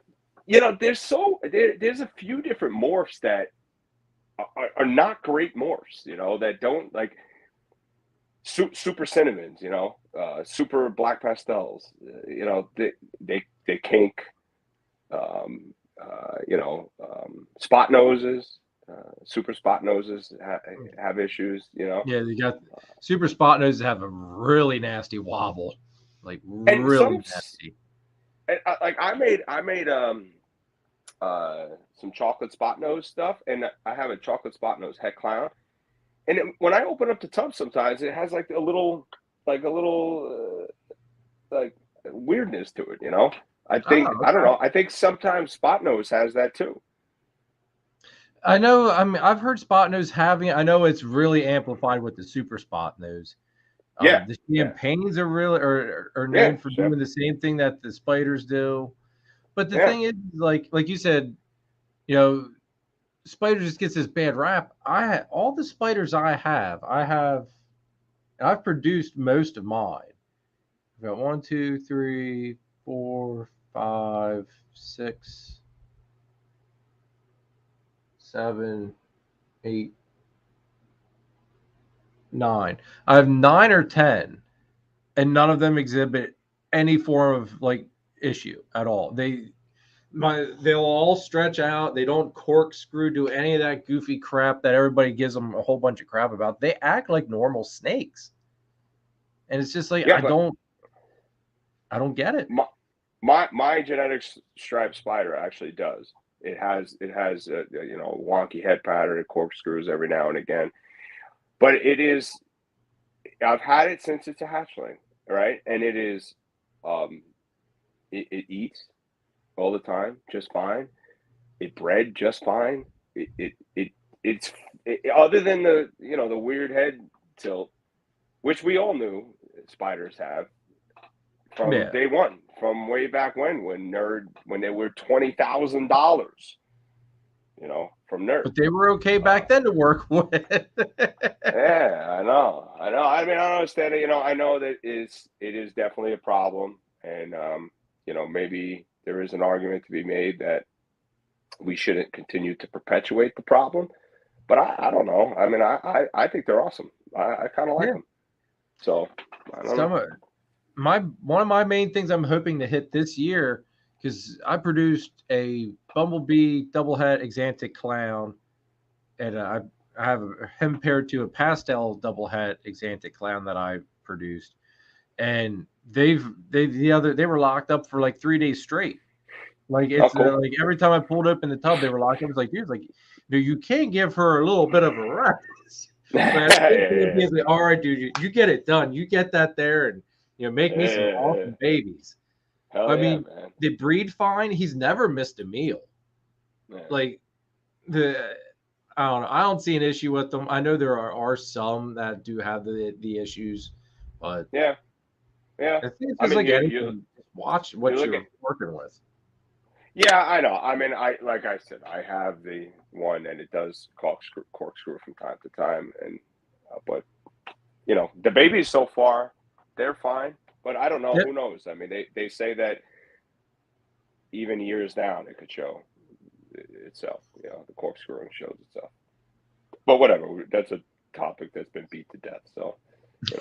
There's a few different morphs that are not great morphs, that don't like super cinnamons, super black pastels, they kink, spot noses, super spot noses have issues, Yeah, you got super spot noses have a really nasty wobble, like and really nasty. Like I made some chocolate spot nose stuff, and I have a chocolate spot nose head clown. And when I open up the tub, sometimes it has like a little weirdness to it, I think I don't know. I think sometimes spot nose has that too. I know. I mean, I've heard spot nose having. I know it's really amplified with the super spot nose. The champagnes are really are known for doing the same thing that the spiders do. But the thing is, like you said, spider just gets this bad rap. All the spiders I've produced most of mine. I've got 1, 2, 3, 4, 5, 6, 7, 8, 9. I have 9 or 10, and none of them exhibit any form of like issue at all. They'll all stretch out. They don't corkscrew, do any of that goofy crap that everybody gives them a whole bunch of crap about. They act like normal snakes, and it's just like I don't get it. My genetic stripe spider actually does. It has a wonky head pattern. It corkscrews every now and again, but it is. I've had it since it's a hatchling, right? And it is, it eats all the time just fine. It bred just fine. It's other than the the weird head tilt, which we all knew spiders have from day one, from way back when they were $20,000, from Nerd. But they were okay back then to work with. Yeah, I know. I mean, I don't understand it. I know that it is definitely a problem, and maybe there is an argument to be made that we shouldn't continue to perpetuate the problem. But I don't know. I mean, I think they're awesome. I kind of like them. So I don't know. One of my main things I'm hoping to hit this year, because I produced a bumblebee double head exantic clown, and I have him paired to a pastel double head exantic clown that I produced, and they were locked up for like 3 days straight. Like it's cool. like every time I pulled up in the tub, they were locked up. It's like, dude, like, you can't give her a little bit of a rest. Like, all right, dude, you get it done. You get that there, and make me some awesome babies. Hell man. They breed fine. He's never missed a meal. Yeah. Like I don't know. I don't see an issue with them. I know there are some that do have the issues, but yeah. I think it's just anything. Watch what you're working with. Yeah, I know. I mean, like I said, I have the one, and it does corkscrew from time to time, and but the babies so far, they're fine. But I don't know. Who knows? I mean, they say that even years down, it could show itself. The corkscrewing shows itself. But whatever. That's a topic that's been beat to death. So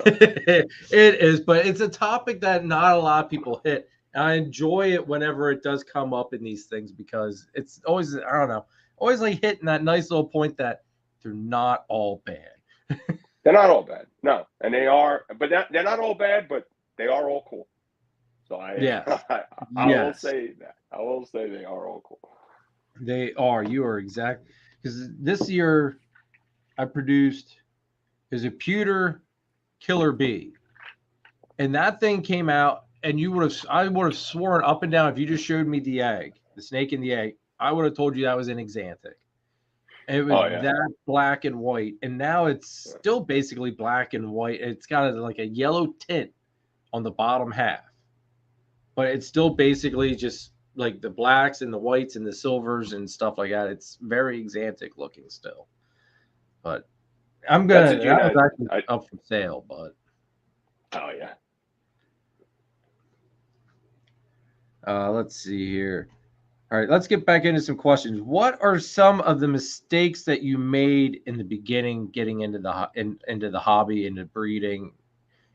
it is, but it's a topic that not a lot of people hit. And I enjoy it whenever it does come up in these things, because it's always, I don't know, always like hitting that nice little point that they're not all bad. They're not all bad. No. And they are, but they're not all bad, but they are all cool. So I will say that. I will say they are all cool. They are. You are exact. Because this year I produced is a pewter killer bee. And that thing came out, and I would have sworn up and down, if you just showed me the egg, the snake in the egg, I would have told you that was an exantic. And it was that black and white. And now it's still basically black and white. It's got like a yellow tint on the bottom half. But it's still basically just like the blacks and the whites and the silvers and stuff like that. It's very exantic looking still. But that was actually up for sale, but oh yeah. Let's see here. All right, let's get back into some questions. What are some of the mistakes that you made in the beginning, getting into the hobby, into breeding,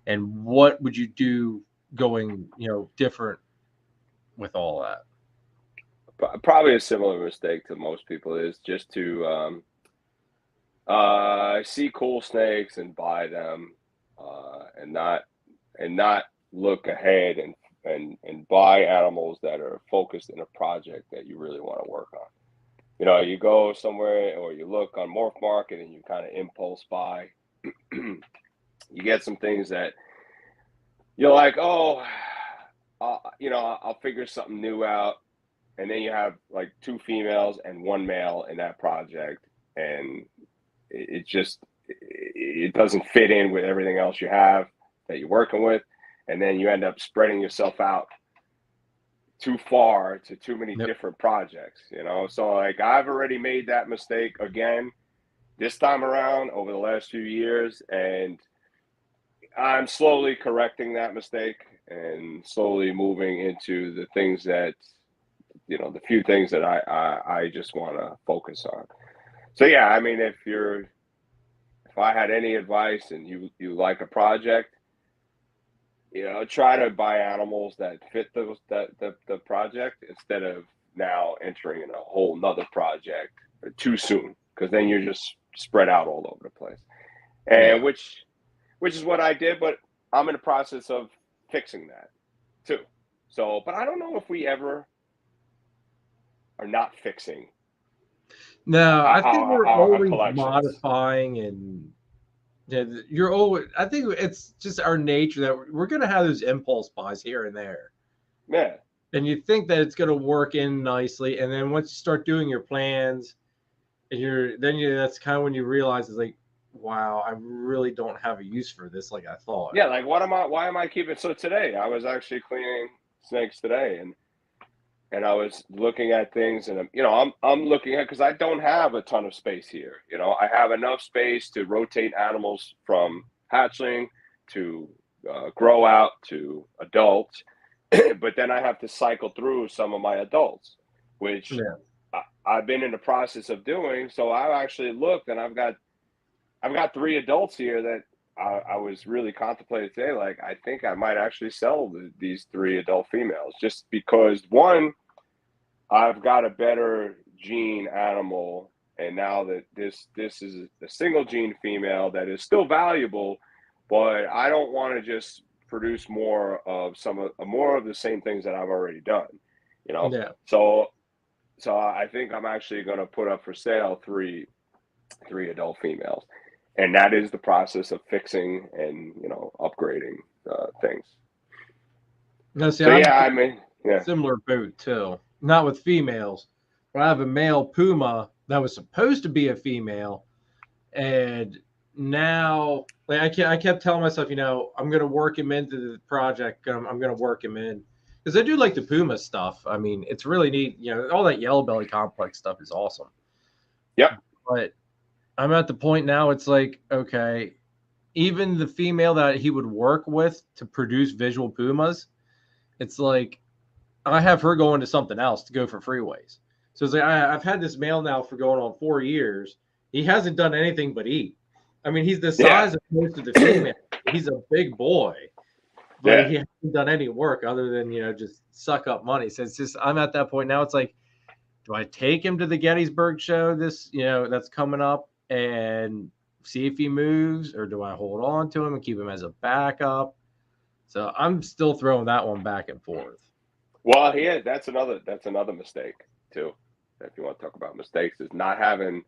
and what would you do going, different with all that? Probably a similar mistake to most people is just to see cool snakes and buy them, and not look ahead and buy animals that are focused in a project that you really want to work on. You go somewhere or you look on Morph Market and you kind of impulse buy. You get some things that you're like, I'll figure something new out. And then you have like 2 females and 1 male in that project. And it doesn't fit in with everything else you have that you're working with. And then you end up spreading yourself out too far to too many different projects, So like I've already made that mistake again this time around over the last few years, and I'm slowly correcting that mistake and slowly moving into the things that, the few things that I just want to focus on. So yeah, I mean, if I had any advice and you like a project, try to buy animals that fit the project instead of now entering in a whole nother project too soon, because then you're just spread out all over the place. And which is what I did, but I'm in the process of fixing that too. So, but I don't know if we ever are not fixing. No, I think we're always modifying, and you're always. I think it's just our nature that we're going to have those impulse buys here and there. Yeah. And you think that it's going to work in nicely, and then once you start doing your plans, and that's kind of when you realize it's like, wow, I really don't have a use for this like I thought. Yeah, like why am I keeping? So today I was actually cleaning snakes today, and I was looking at things, and I'm looking at, because I don't have a ton of space here. I have enough space to rotate animals from hatchling to grow out to adults, but then I have to cycle through some of my adults, which I've been in the process of doing. So I've actually looked, and I've got 3 adults here that I was really contemplating today. Like, I think I might actually sell these 3 adult females, just because, one, I've got a better gene animal, and now that this is a single gene female that is still valuable, but I don't want to just produce more of the same things that I've already done. Yeah. So I think I'm actually going to put up for sale 3 adult females, and that is the process of fixing and upgrading things. No, see, So I'm similar boat too. Not with females, but I have a male puma that was supposed to be a female, and now like I kept telling myself, I'm gonna work him into the project. I'm gonna work him in, because I do like the puma stuff. I mean, it's really neat. All that yellow belly complex stuff is awesome. Yep. But I'm at the point now, it's like, okay, even the female that he would work with to produce visual pumas, it's like I have her going to something else to go for freeways. So it's like I've had this male now for going on 4 years. He hasn't done anything but eat. I mean, he's the size of most of the female. He's a big boy, but he hasn't done any work other than just suck up money. So it's just, I'm at that point now. It's like, do I take him to the Gettysburg show that's coming up and see if he moves, or do I hold on to him and keep him as a backup? So I'm still throwing that one back and forth. Well, that's another mistake too. If you want to talk about mistakes, is not having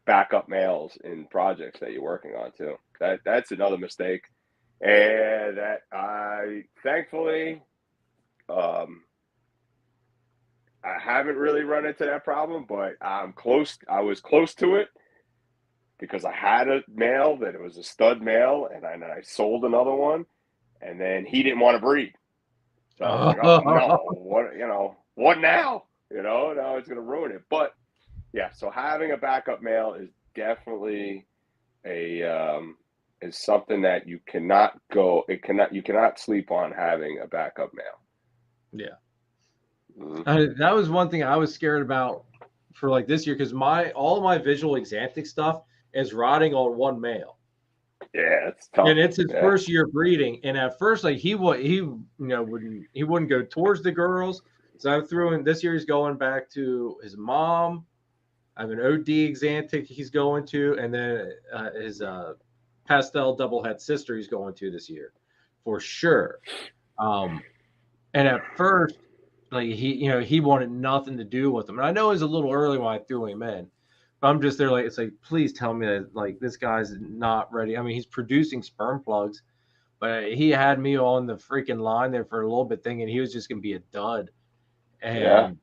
backup males in projects that you're working on too. That's another mistake, and that I thankfully I haven't really run into that problem, but I'm close. I was close to it, because I had a male that it was a stud male, and I sold another one, and then he didn't want to breed. So I was like, oh no, what now? Now it's going to ruin it. But yeah, so having a backup male is definitely is something that you cannot sleep on, having a backup male. Yeah. Mm-hmm. That was one thing I was scared about for like this year, because all of my visual exanthic stuff is rotting on one male. Yeah, it's tough. And it's his first year breeding. And at first, like he wouldn't go towards the girls. So I threw in this year. He's going back to his mom. I have an OD exanthic he's going to, and then his pastel double head sister he's going to this year, for sure. And at first, like he wanted nothing to do with them. And I know it was a little early when I threw him in. I'm just there, like, it's like, please tell me that, like, this guy's not ready. I mean, he's producing sperm plugs, but he had me on the freaking line there for a little bit, thinking he was just going to be a dud. And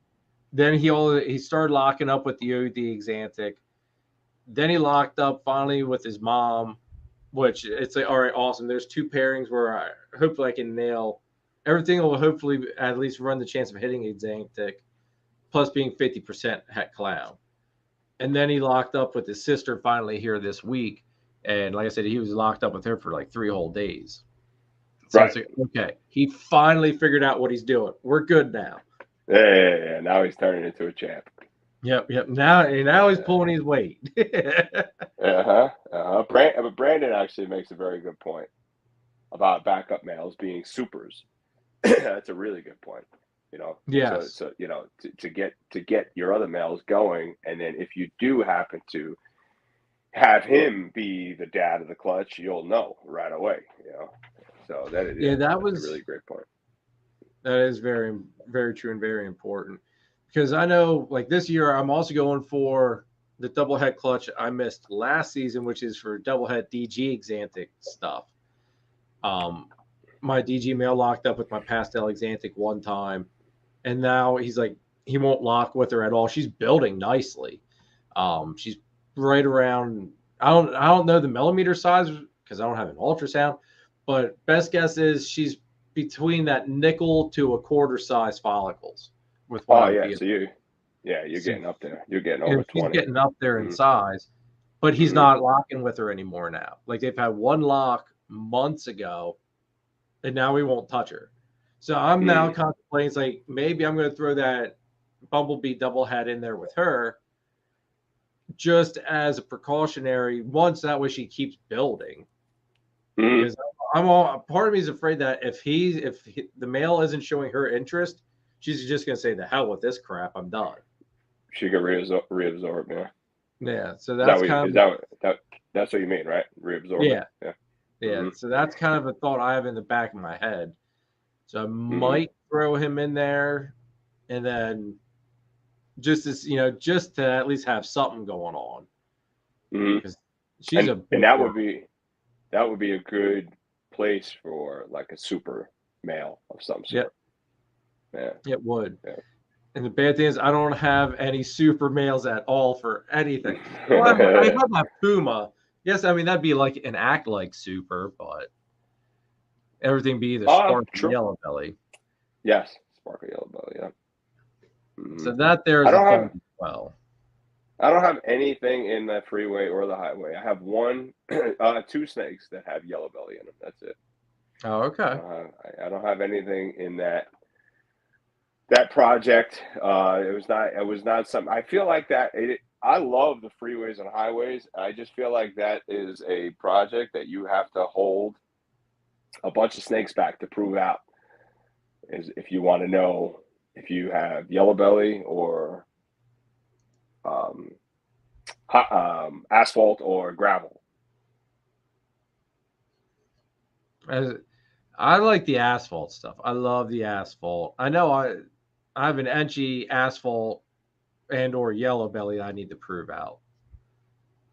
then he started locking up with the OD exanthic. Then he locked up finally with his mom, which it's like, all right, awesome. There's 2 pairings where hopefully I can nail everything. Will hopefully at least run the chance of hitting exanthic, plus being 50% het clown. And then he locked up with his sister finally here this week. And like I said, he was locked up with her for like 3 whole days. So it's like, okay, he finally figured out what he's doing. We're good now. Yeah. Now he's turning into a champ. Yep. Now he's pulling his weight. Brandon actually makes a very good point about backup males being supers. That's a really good point. Yes. So to get your other males going, and then if you do happen to have him be the dad of the clutch, you'll know right away. So that was a really great point. That is very, very true and very important, because I know, like, this year I'm also going for the double head clutch I missed last season, which is for double head DG exanthic stuff. My DG male locked up with my pastel exanthic one time. And now he's like, he won't lock with her at all. She's building nicely. She's right around, I don't know the millimeter size because I don't have an ultrasound, but best guess is she's between that nickel to a quarter size follicles with what I'm feeling. So you're getting up there. You're getting over 20. He's getting up there in size, but he's not locking with her anymore now. Like they've had one lock months ago, and now we won't touch her. So I'm now contemplating, it's like maybe I'm going to throw that Bumblebee double head in there with her, just as a precautionary. Once that way she keeps building. Because part of me is afraid that if the male isn't showing her interest, she's just going to say, the hell with this crap, I'm done. She can reabsorb, yeah. Yeah, so that's that's what you mean, right? Reabsorb. Yeah. So that's kind of a thought I have in the back of my head. So I might throw him in there, and then just to at least have something going on. Because she's that would be a good place for like a super male of some sort. Yeah, it would. Yeah. And the bad thing is, I don't have any super males at all for anything. Well, I have my Puma. Yes, I mean that'd be like an act like super, but everything be the sparkly yellow belly. Yes, sparkly yellow belly. Yeah. So that there's a thing as well. I don't have anything in the freeway or the highway. I have two snakes that have yellow belly in them. That's it. Oh, okay. I don't have anything in that project. It was not something. I feel like that. I love the freeways and highways. I just feel like that is a project that you have to hold a bunch of snakes back to prove out. Is if you want to know if you have yellow belly or asphalt or gravel. I like the asphalt stuff. I love the asphalt. I know I have an edgy asphalt and or yellow belly I need to prove out.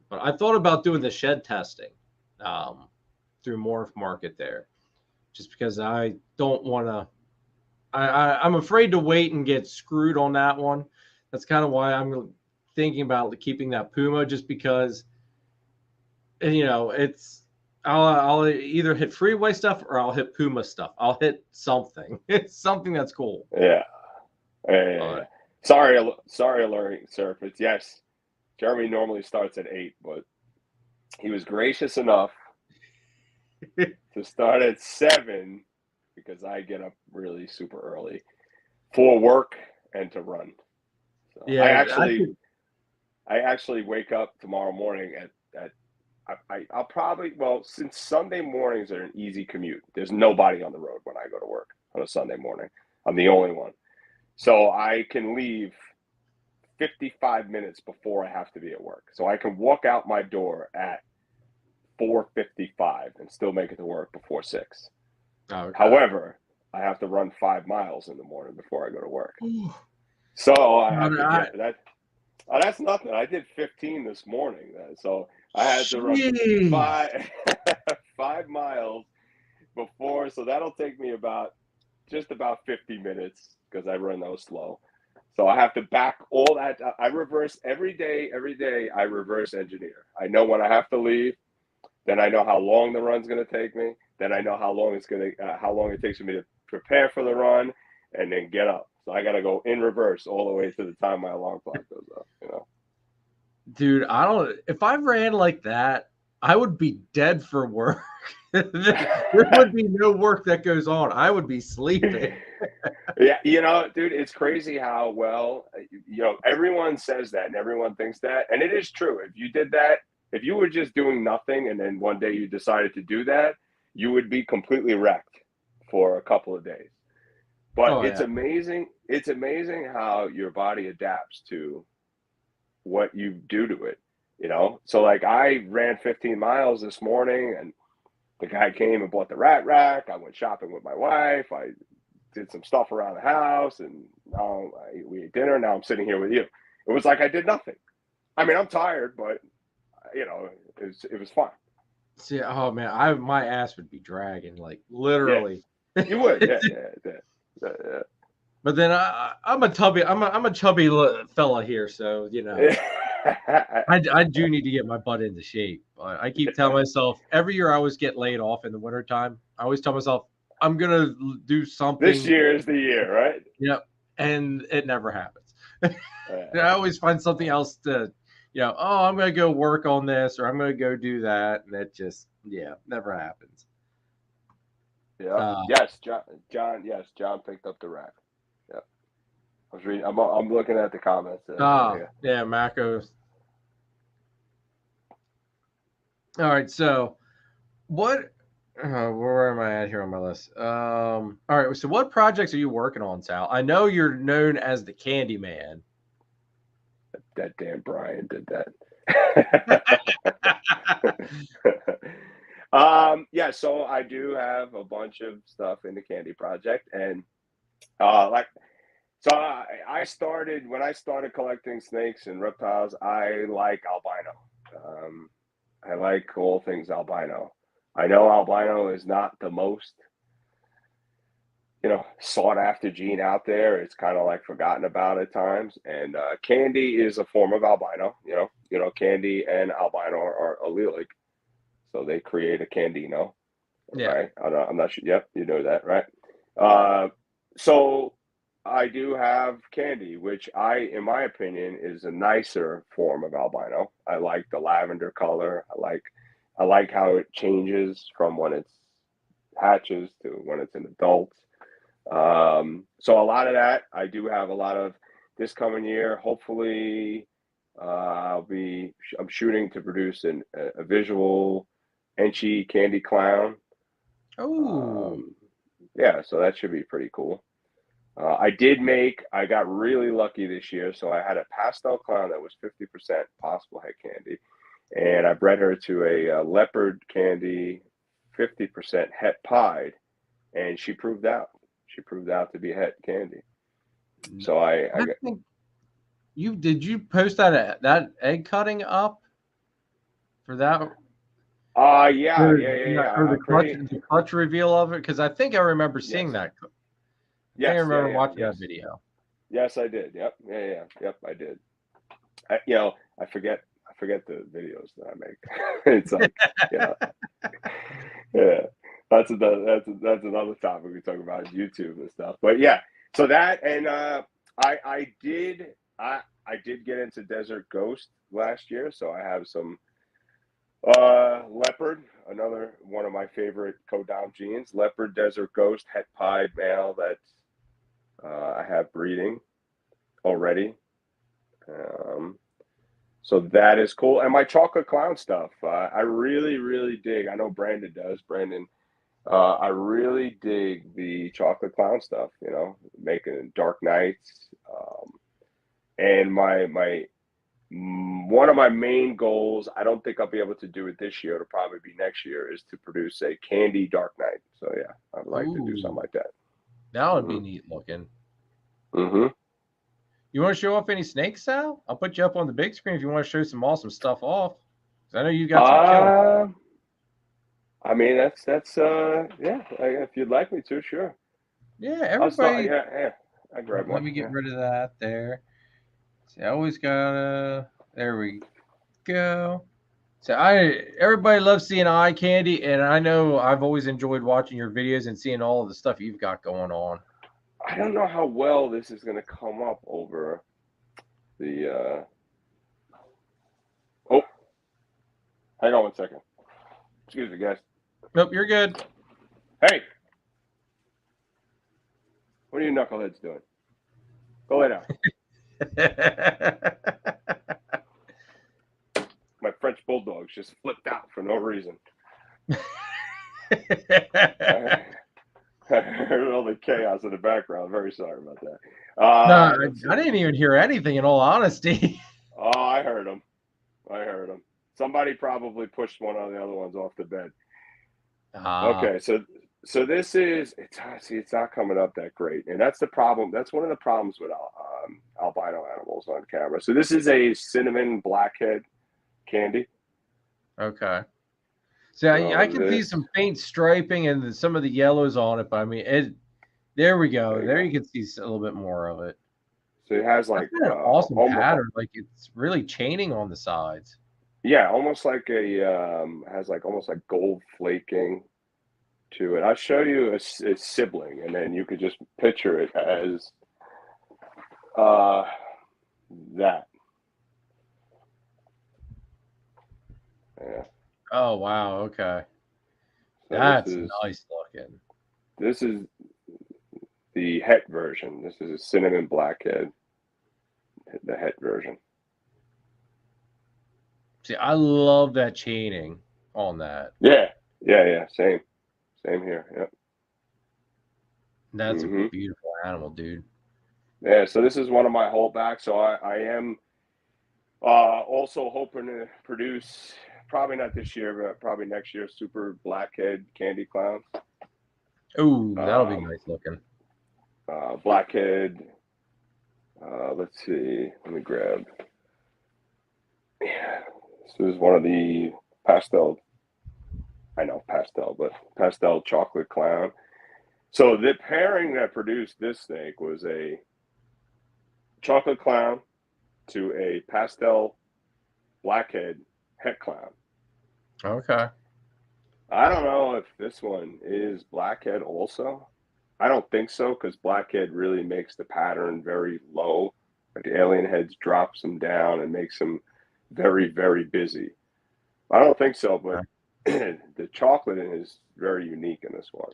But I thought about doing the shed testing through Morph Market there, just because I don't want to. I'm afraid to wait and get screwed on that one. That's kind of why I'm thinking about keeping that Puma, just because, it's I'll either hit freeway stuff or I'll hit Puma stuff. I'll hit something. It's something that's cool. Yeah. Sorry, alerting surface. Yes, Jeremy normally starts at 8, but he was gracious enough to start at 7 because I get up really super early for work and to run. So yeah, I actually wake up tomorrow morning I'll probably, since Sunday mornings are an easy commute, there's nobody on the road when I go to work on a Sunday morning. I'm the only one. So I can leave 55 minutes before I have to be at work. So I can walk out my door at 4:55 and still make it to work before 6. Okay. However, I have to run 5 miles in the morning before I go to work. So that's nothing. I did 15 this morning. So I had to run 5 miles before. So that'll take me just about 50 minutes because I run those slow. So I have to back all that. I reverse every day. I reverse engineer. I know when I have to leave. Then I know how long the run's going to take me. Then I know how long it takes for me to prepare for the run and then get up. So I got to go in reverse all the way to the time my alarm clock goes up, Dude, if I ran like that, I would be dead for work. There would be no work that goes on. I would be sleeping. Yeah, dude, it's crazy how everyone says that and everyone thinks that. And it is true. If you did that, if you were just doing nothing and then one day you decided to do that, you would be completely wrecked for a couple of days. But it's amazing. It's amazing how your body adapts to what you do to it, So like I ran 15 miles this morning and the guy came and bought the rat rack. I went shopping with my wife. I did some stuff around the house and now we ate dinner. Now I'm sitting here with you. It was like I did nothing. I mean, I'm tired, but it was fun. See, oh man, my ass would be dragging, like literally. Yeah. You would, yeah. But then I'm a chubby fella here, so I do need to get my butt into shape. I keep telling myself every year I always get laid off in the wintertime. I always tell myself I'm gonna do something. This year is the year, right? Yep, and it never happens. I always find something else to, oh, I'm gonna go work on this or I'm gonna go do that, and it just never happens. Yeah. Yes, John. Yes, John picked up the rack. Yep. I was reading. I'm looking at the comments. Yeah, Mako. All right, so what? Where am I at here on my list? All right, so what projects are you working on, Sal? I know you're known as the Candy Man. That damn Brian did that. Yeah, so I do have a bunch of stuff in the Candy Project, and I started when I started collecting snakes and reptiles. I like albino. I like all things albino. I know albino is not the most sought after gene out there. It's kind of like forgotten about at times, and Candy is a form of albino. Candy and albino are allelic, so they create a Candino. Yeah. Right. I'm not sure. Yep, you know that, right? So I do have Candy, which in my opinion, is a nicer form of albino. I like the lavender color. I like how it changes from when it's hatches to when it's an adult. So a lot of that, I do have a lot of this coming year. Hopefully, I'm shooting to produce a visual Enchi Candy Clown. Oh, yeah, so that should be pretty cool. I got really lucky this year. So I had a pastel clown that was 50% possible head candy. And I bred her to a leopard candy, 50% het pied. And she proved out. She proved out to be het candy. So I think did you post that egg cutting up for that? Yeah. For the clutch reveal of it, because I think I remember seeing that. I remember watching that video. Yes, I did. Yep. Yep, I did. I forget the videos that I make. It's like, yeah. That's another topic we talk about is YouTube and stuff. But yeah, so that, and I did get into Desert Ghost last year, so I have some leopard, another one of my favorite co-dom genes, leopard Desert Ghost het pied male that I have breeding already. So that is cool. And my chocolate clown stuff, I really, really dig. I know Brandon does. I really dig the chocolate clown stuff, making Dark Nights. And one of my main goals, I don't think I'll be able to do it this year. It'll probably be next year, is to produce a candy Dark Knight. So yeah, I'd like to do something like that. That would be neat looking. Mm-hmm. You want to show off any snakes, Sal? I'll put you up on the big screen if you want to show some awesome stuff off. I know you got some killers. I mean, that's yeah. If you'd like me to, sure. Yeah, everybody. I grab one. Let me get rid of that there. See, I always gotta. There we go. So everybody loves seeing eye candy, and I know I've always enjoyed watching your videos and seeing all of the stuff you've got going on. I don't know how well this is going to come up over the. Oh, hang on one second. Excuse me, guys. Nope, you're good. Hey, what are you knuckleheads doing? Go lay down. My French bulldogs just flipped out for no reason. I heard all the chaos in the background. Very sorry about that. No, I didn't even hear anything, in all honesty. Oh, I heard them. Somebody probably pushed one of the other ones off the bed. Okay, so this is it's not coming up that great, and that's the problem. That's one of the problems with albino animals on camera. So this is a cinnamon blackhead candy. Okay. So I can see some faint striping and some of the yellows on it, but I mean, there we go. There you can see a little bit more of it. So it has like That's an awesome pattern. Like it's really chaining on the sides. Yeah, almost like has like almost like gold flaking to it. I'll show you a sibling, and then you could just picture it as that. Yeah. Oh wow, okay. So That's nice looking. This is the het version. This is a cinnamon blackhead, the het version. See, I love that chaining on that. Yeah. Same here. Yep. That's a beautiful animal, dude. Yeah. So this is one of my holdbacks. So I am also hoping to produce, probably not this year, but probably next year, super blackhead candy clown. Oh, that'll be nice looking. Blackhead. Let's see. Let me grab. Yeah, this is one of the pastel chocolate clown. So the pairing that produced this snake was a chocolate clown to a pastel blackhead het clown. Okay. I don't know if this one is blackhead also. I don't think so, because blackhead really makes the pattern very low. Like the alien heads drops them down and makes them very, very busy. I don't think so, but the chocolate is very unique in this one.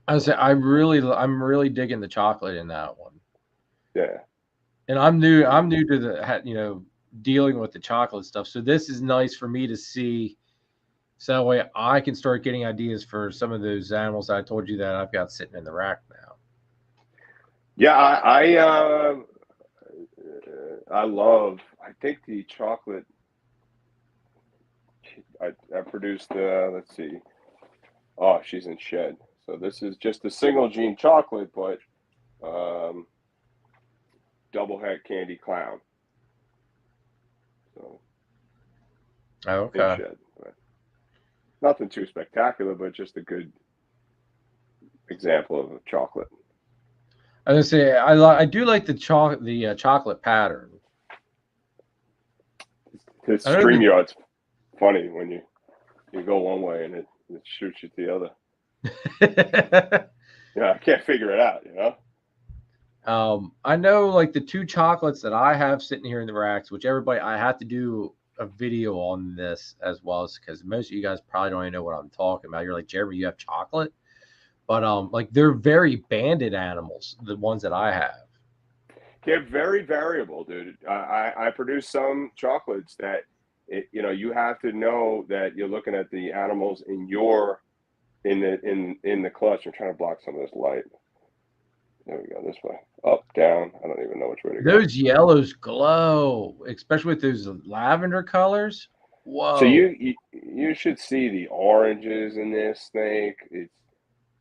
I say I'm really digging the chocolate in that one. Yeah. And I'm new to the dealing with the chocolate stuff. So this is nice for me to see. So that way I can start getting ideas for some of those animals that I told you that I've got sitting in the rack now. Yeah, I think the chocolate I produced, let's see. Oh, she's in shed. So this is just a single gene chocolate, but double het candy clown. So okay. In shed, but nothing too spectacular, but just a good example of a chocolate. I was gonna say I do like the chocolate pattern. His StreamYard's funny when you go one way and it shoots you to the other. Yeah, I can't figure it out, you know? I know like the two chocolates that I have sitting here in the racks, which I have to do a video on this as well, because most of you guys probably don't even know what I'm talking about. You're like, Jeremy, you have chocolate? But like they're very banded animals, the ones that I have. They're very variable, dude. I produce some chocolates that you have to know that you're looking at the animals in the clutch. I'm trying to block some of this light. There we go. This way, up, down. I don't even know which way to go. Those yellows glow, especially with those lavender colors. Whoa! So you should see the oranges in this snake.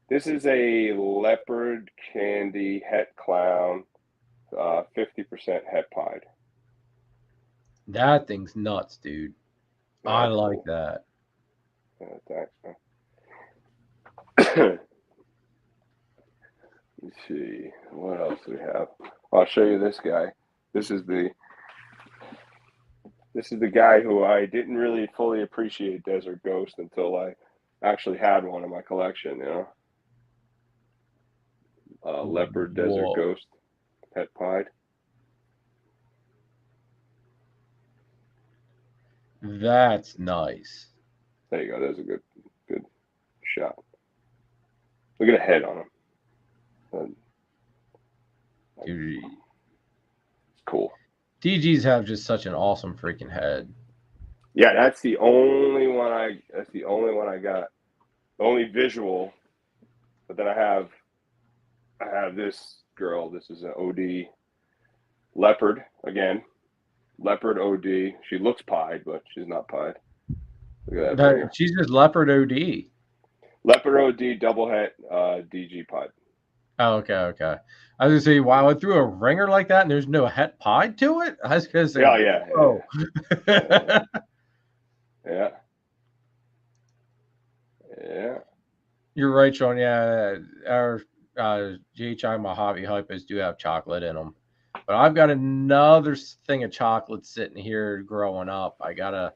This is a leopard candy het clown, 50% het pied. That thing's nuts, dude. Yeah, I like cool. That. Yeah, thanks, man. Let's see, what else do we have? I'll show you this guy. This is the guy who I didn't really fully appreciate Desert Ghost until I actually had one in my collection, you know. Leopard Desert Ghost het pied. That's nice. There you go. There's a good shot. Look at the head on him. Dude. It's cool. DGs have just such an awesome freaking head. Yeah, that's the only one I got. The only visual. But then I have this girl. This is an OD leopard again. Leopard OD. She looks pied, but she's not pied. Look at that. She's just leopard OD. Leopard OD double het DG pied. Oh, okay. I was gonna say, wow, I threw a ringer like that and there's no het pied to it. I was gonna say, yeah. Oh, yeah. You're right, Sean. Yeah, our GHI, my hobby hypers do have chocolate in them. But I've got another thing of chocolate sitting here growing up. I gotta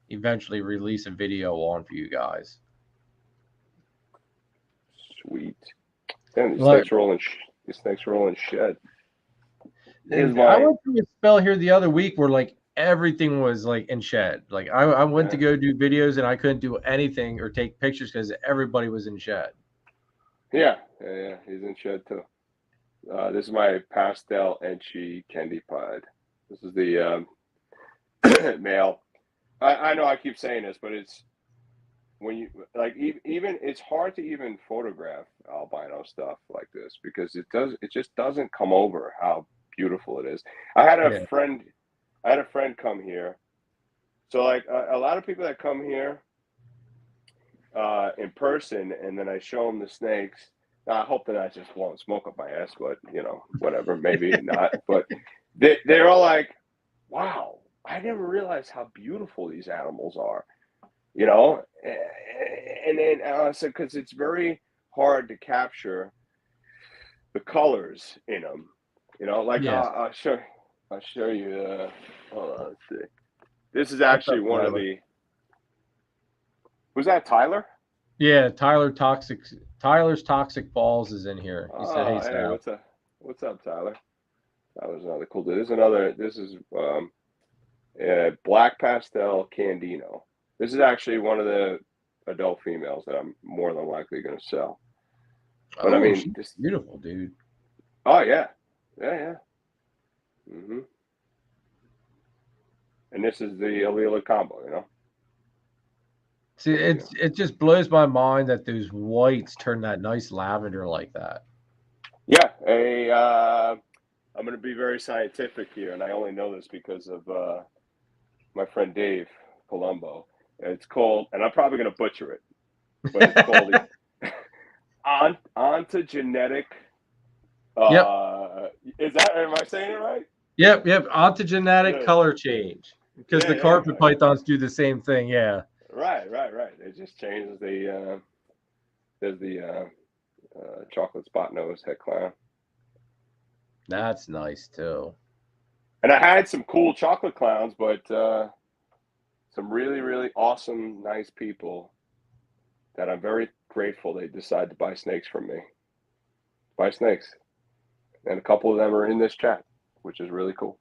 eventually release a video on for you guys. Sweet. Damn, these Like- snakes rolling shed. I went through a spell here the other week where like everything was like in shed. Like I went to go do videos and I couldn't do anything or take pictures because everybody was in shed. Yeah. He's in shed too. This is my pastel Enchi candy pod. This is the male. I know I keep saying this, but it's when you like even it's hard to even photograph albino stuff like this because it just doesn't come over how beautiful it is. I had a friend come here. So like a lot of people that come here in person, and then I show them the snakes. Now, I hope that I just won't smoke up my ass, but whatever, maybe not. But they're all like, "Wow, I never realized how beautiful these animals are," And then I said, because it's very hard to capture the colors in them. Like Yes. I'll show you. Hold on, let's see. This is actually one of the. Was that Tyler? Yeah, Tyler's Toxic Balls is in here. He said, "Hey, Sal." What's up, Tyler? Tyler's another cool dude. This is black pastel Candino. This is actually one of the adult females that I'm more than likely going to sell. But I mean, she's beautiful, dude. Oh yeah. Mm-hmm. And this is the Alila combo, See, it just blows my mind that those whites turn that nice lavender like that. Yeah, I'm going to be very scientific here, and I only know this because of my friend Dave Colombo. It's called, and I'm probably going to butcher it, but it's called ontogenetic. Yep. Am I saying it right? Yep. Ontogenetic color change, because the carpet pythons do the same thing. Yeah. Right. It just changes there's the chocolate spot nose head clown. That's nice too. And I had some cool chocolate clowns, but some really, really awesome, nice people that I'm very grateful they decided to buy snakes from me. Buy snakes. And a couple of them are in this chat, which is really cool.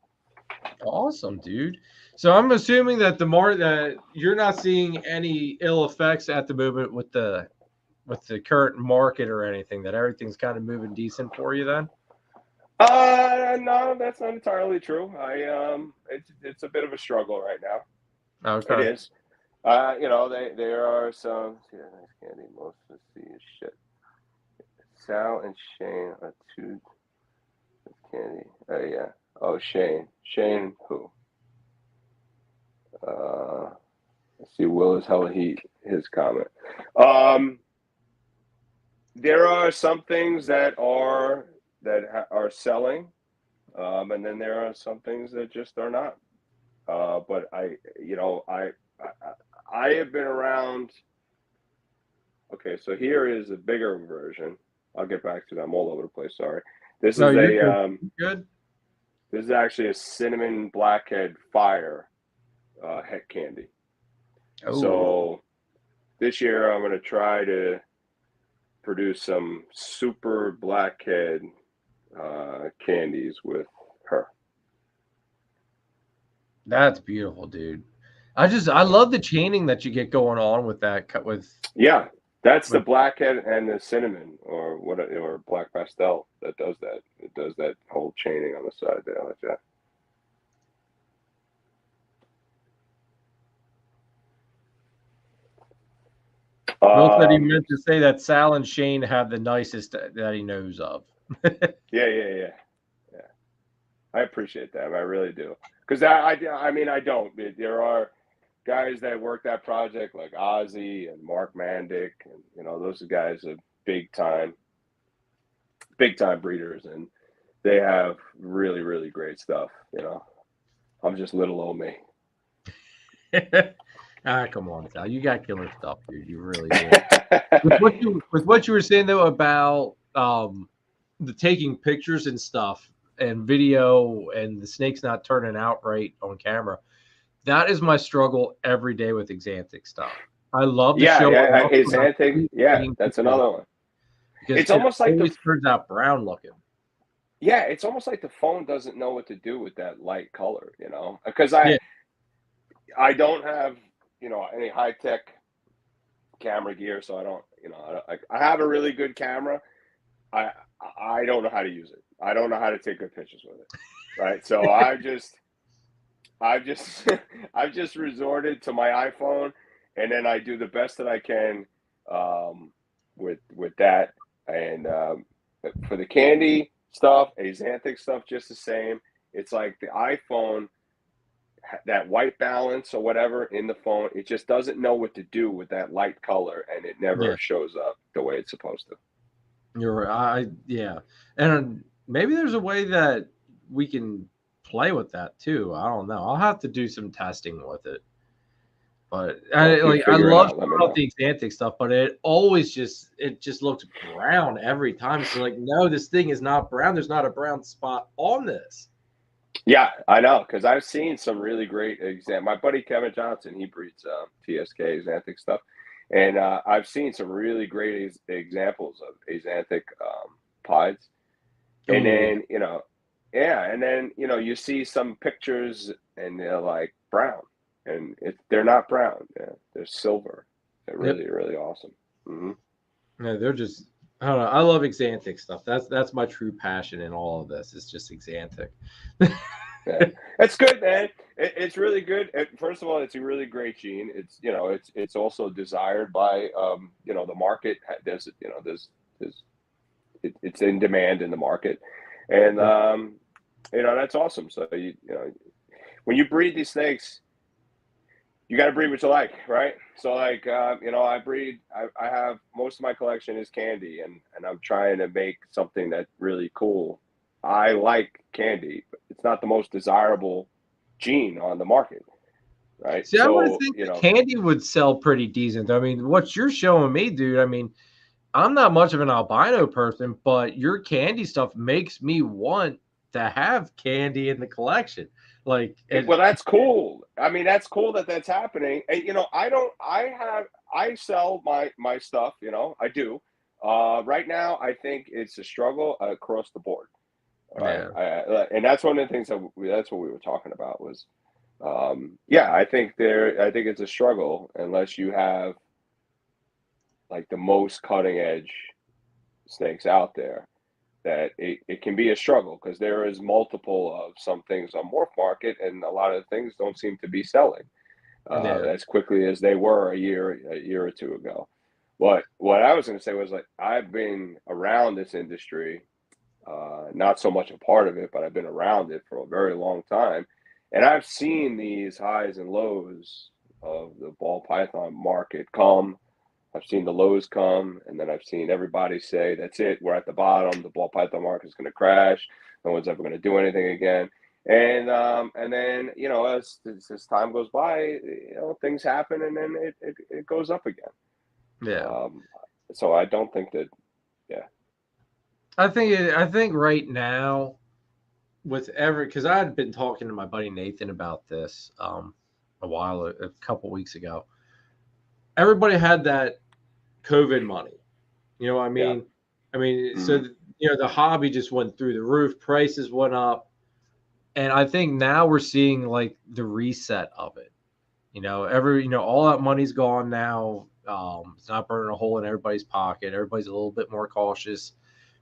Awesome, dude. So I'm assuming that that you're not seeing any ill effects at the moment with the current market or anything, that everything's kind of moving decent for you then? No, that's not entirely true. It's a bit of a struggle right now. Okay. It is. There are some. Yeah, nice candy. Most of the sea is shit. Sal and Shane are two candy. Oh yeah. Oh, Shane. Shane who? Let's see. Will is hella heat. His comment. There are some things that are selling, and then there are some things that just are not. But I have been around. Okay, so here is a bigger version. I'll get back to them all over the place. Sorry. This is good. This is actually a cinnamon blackhead fire heck candy. Oh. So this year I'm going to try to produce some super blackhead candies with her. That's beautiful, dude. I love the chaining that you get going on with that. Yeah, that's the blackhead and the cinnamon, or black pastel that does that. It does that whole chaining on the side there like that. Will said he meant to say that Sal and Shane have the nicest that he knows of. Yeah. I appreciate that. I really do. Because I mean, I don't. There are guys that work that project like Ozzy and Mark Mandick, and those guys are big time breeders, and they have really, really great stuff. I'm just little old me. Come on, Sal. You got killer stuff, dude. You really do. with what you were saying though about the taking pictures and stuff and video and the snake's not turning out right on camera. That is my struggle every day with Xanthic stuff. I love the show. Xanthic. Yeah, that's another one. Because it's almost like it turns out brown looking. Yeah, it's almost like the phone doesn't know what to do with that light color, you know? Because I don't have, you know, any high-tech camera gear, so I don't, you know, I have a really good camera. I don't know how to use it. I don't know how to take good pictures with it, right? So I've just resorted to my iPhone, and then I do the best that I can with that. And for the candy stuff, Xanthic stuff, just the same. It's like the iPhone, that white balance or whatever in the phone, it just doesn't know what to do with that light color, and it never shows up the way it's supposed to. You're right. And maybe there's a way that we can play with that too. I don't know. I'll have to do some testing with it. But I love the Xanthic stuff, but it just looks brown every time. So like, no, this thing is not brown. There's not a brown spot on this. Yeah, I know, because I've seen some really great my buddy Kevin Johnson, he breeds TSK Xanthic stuff, and I've seen some really great examples of Xanthic pieds. And then you see some pictures and they're like brown, and they're not brown. Yeah, they're silver. They're really, really awesome. Mm-hmm. Yeah, they're just, I don't know. I love Xanthic stuff. That's my true passion in all of this. It's just Xanthic. Yeah, that's good, man. It's really good. First of all, it's a really great gene. It's, you know, it's also desired by the market. It's in demand in the market, and that's awesome. So when you breed these snakes, you got to breed what you like, right? So like I breed. I have most of my collection is candy, and I'm trying to make something that's really cool. I like candy, but it's not the most desirable gene on the market, right? See, I would think candy would sell pretty decent. I mean, what you're showing me, dude, I mean, I'm not much of an albino person, but your candy stuff makes me want to have candy in the collection. Like, well, that's cool. I mean, that's cool that that's happening. And, I sell my stuff, I do. Right now, I think it's a struggle across the board. And that's one of the things that's what we were talking about was, I think it's a struggle unless you have like the most cutting edge snakes out there, that it can be a struggle because there is multiple of some things on morph market, and a lot of things don't seem to be selling as quickly as they were a year or two ago. But what I was going to say was, like, I've been around this industry. Not so much a part of it, but I've been around it for a very long time. And I've seen these highs and lows of the ball python market come. I've seen the lows come, and then I've seen everybody say, that's it, we're at the bottom, the ball python market is going to crash, no one's ever going to do anything again. And then, as time goes by, things happen, and then it goes up again. Yeah. So I don't think that, I think right now, because I had been talking to my buddy Nathan about this a couple weeks ago. Everybody had that COVID money, you know what I mean? Yeah. I mean, so the hobby just went through the roof, prices went up, and I think now we're seeing like the reset of it. All that money's gone now. It's not burning a hole in everybody's pocket. Everybody's a little bit more cautious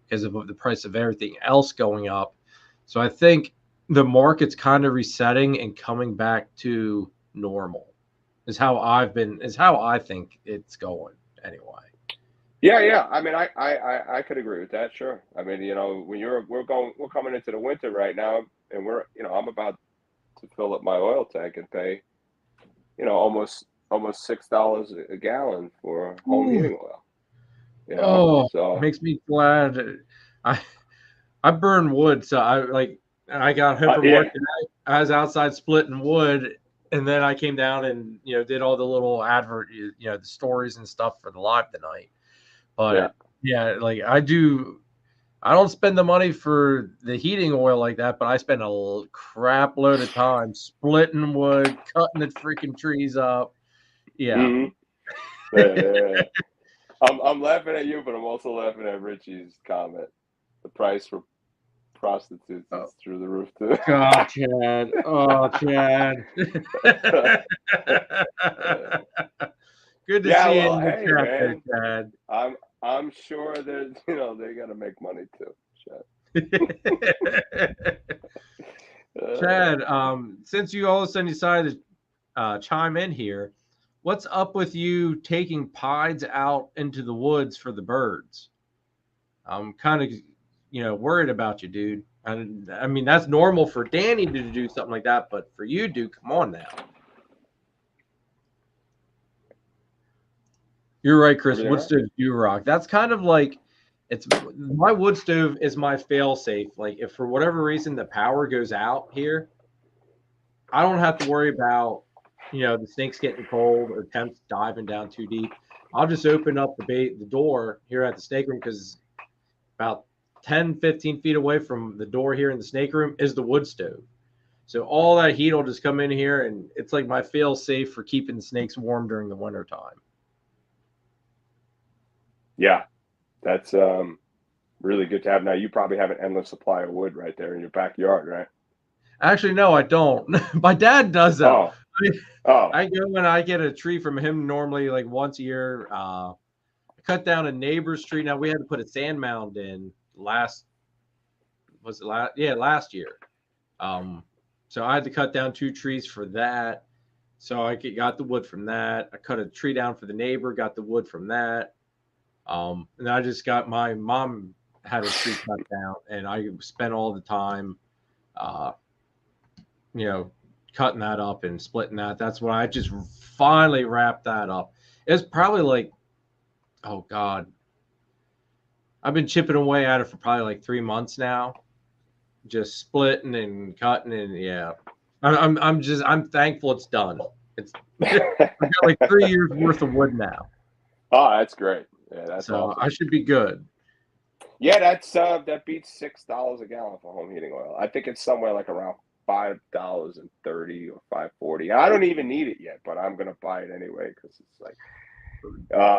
because of the price of everything else going up. So I think the market's kind of resetting and coming back to normal is how I think it's going anyway. Yeah. I mean, I could agree with that. Sure. I mean, when we're coming into the winter right now, and I'm about to fill up my oil tank and pay, almost $6 a gallon for home heating oil. So it makes me glad. I burn wood, so I got home from work tonight. I was outside splitting wood, and then I came down and did all the little the stories and stuff for the live tonight. But like I do, I don't spend the money for the heating oil like that, but I spend a crap load of time splitting wood, cutting the freaking trees up. Yeah. Yeah. I'm laughing at you, but I'm also laughing at Richie's comment. The price for prostitutes is through the roof too. God, Chad. Oh, Chad. Good to see you in the hey, chat there, man. Chad. I'm sure that they got to make money too. Chad, since you all of a sudden decided to chime in here, what's up with you taking pieds out into the woods for the birds? I'm kind of, worried about you, dude. I mean, that's normal for Danny to do something like that, but for you, dude, come on now. You're right, Chris. Wood stoves do rock. That's kind of like my wood stove is my fail safe. Like if for whatever reason the power goes out here, I don't have to worry about the snakes getting cold or temps diving down too deep. I'll just open up the door here at the snake room because about 10, 15 feet away from the door here in the snake room is the wood stove. So all that heat will just come in here, and it's like my fail safe for keeping the snakes warm during the winter time. Yeah, that's really good to have. Now you probably have an endless supply of wood right there in your backyard, right? Actually, no, I don't. My dad does though. I go and I get a tree from him normally like once a year. I cut down a neighbor's tree. Now we had to put a sand mound in last year. So I had to cut down 2 trees for that. So I got the wood from that. I cut a tree down for the neighbor, got the wood from that. And I just got my mom had a tree cut down, and I spent all the time, cutting that up and splitting that. That's when I just finally wrapped that up. It's probably like, oh God, I've been chipping away at it for probably like 3 months now, just splitting and cutting, and yeah, I'm thankful it's done. It's I've got like 3 years worth of wood now. Oh, that's great. Yeah, that's awesome. I should be good. Yeah, that beats $6 a gallon for home heating oil. I think it's somewhere like around $5.30 or $5.40. I don't even need it yet, but I'm gonna buy it anyway because it's like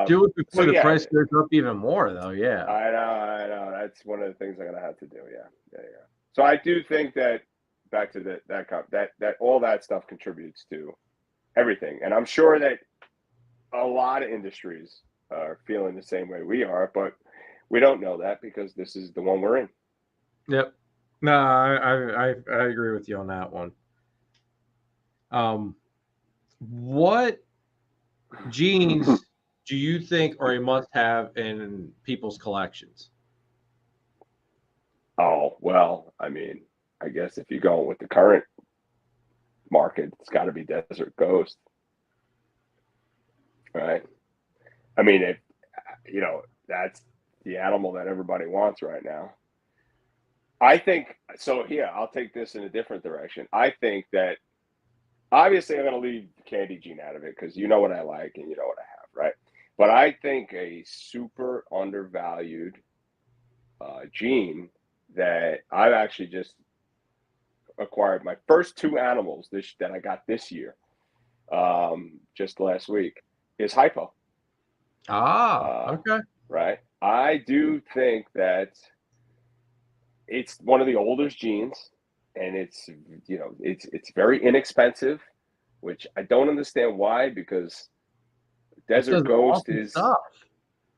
do it before the price goes up even more, though. Yeah, I know. That's one of the things I'm gonna have to do. Yeah. So I do think that back to that all that stuff contributes to everything, and I'm sure that a lot of industries are feeling the same way we are, but we don't know that because this is the one we're in. Yep. No, I agree with you on that one. What genes do you think are a must-have in people's collections? Oh, well, I mean, I guess if you go with the current market, it's got to be Desert Ghost, right? I mean, if that's the animal that everybody wants right now. I think so. Here, I'll take this in a different direction. I think that obviously I'm going to leave the candy gene out of it because you know what I like and you know what I have, right? But I think a super undervalued gene that I've actually just acquired my first 2 animals that I got this year, just last week, is hypo. Okay. Right. I do think that it's one of the oldest genes, and it's very inexpensive, which I don't understand why, because Desert Ghost is stuff.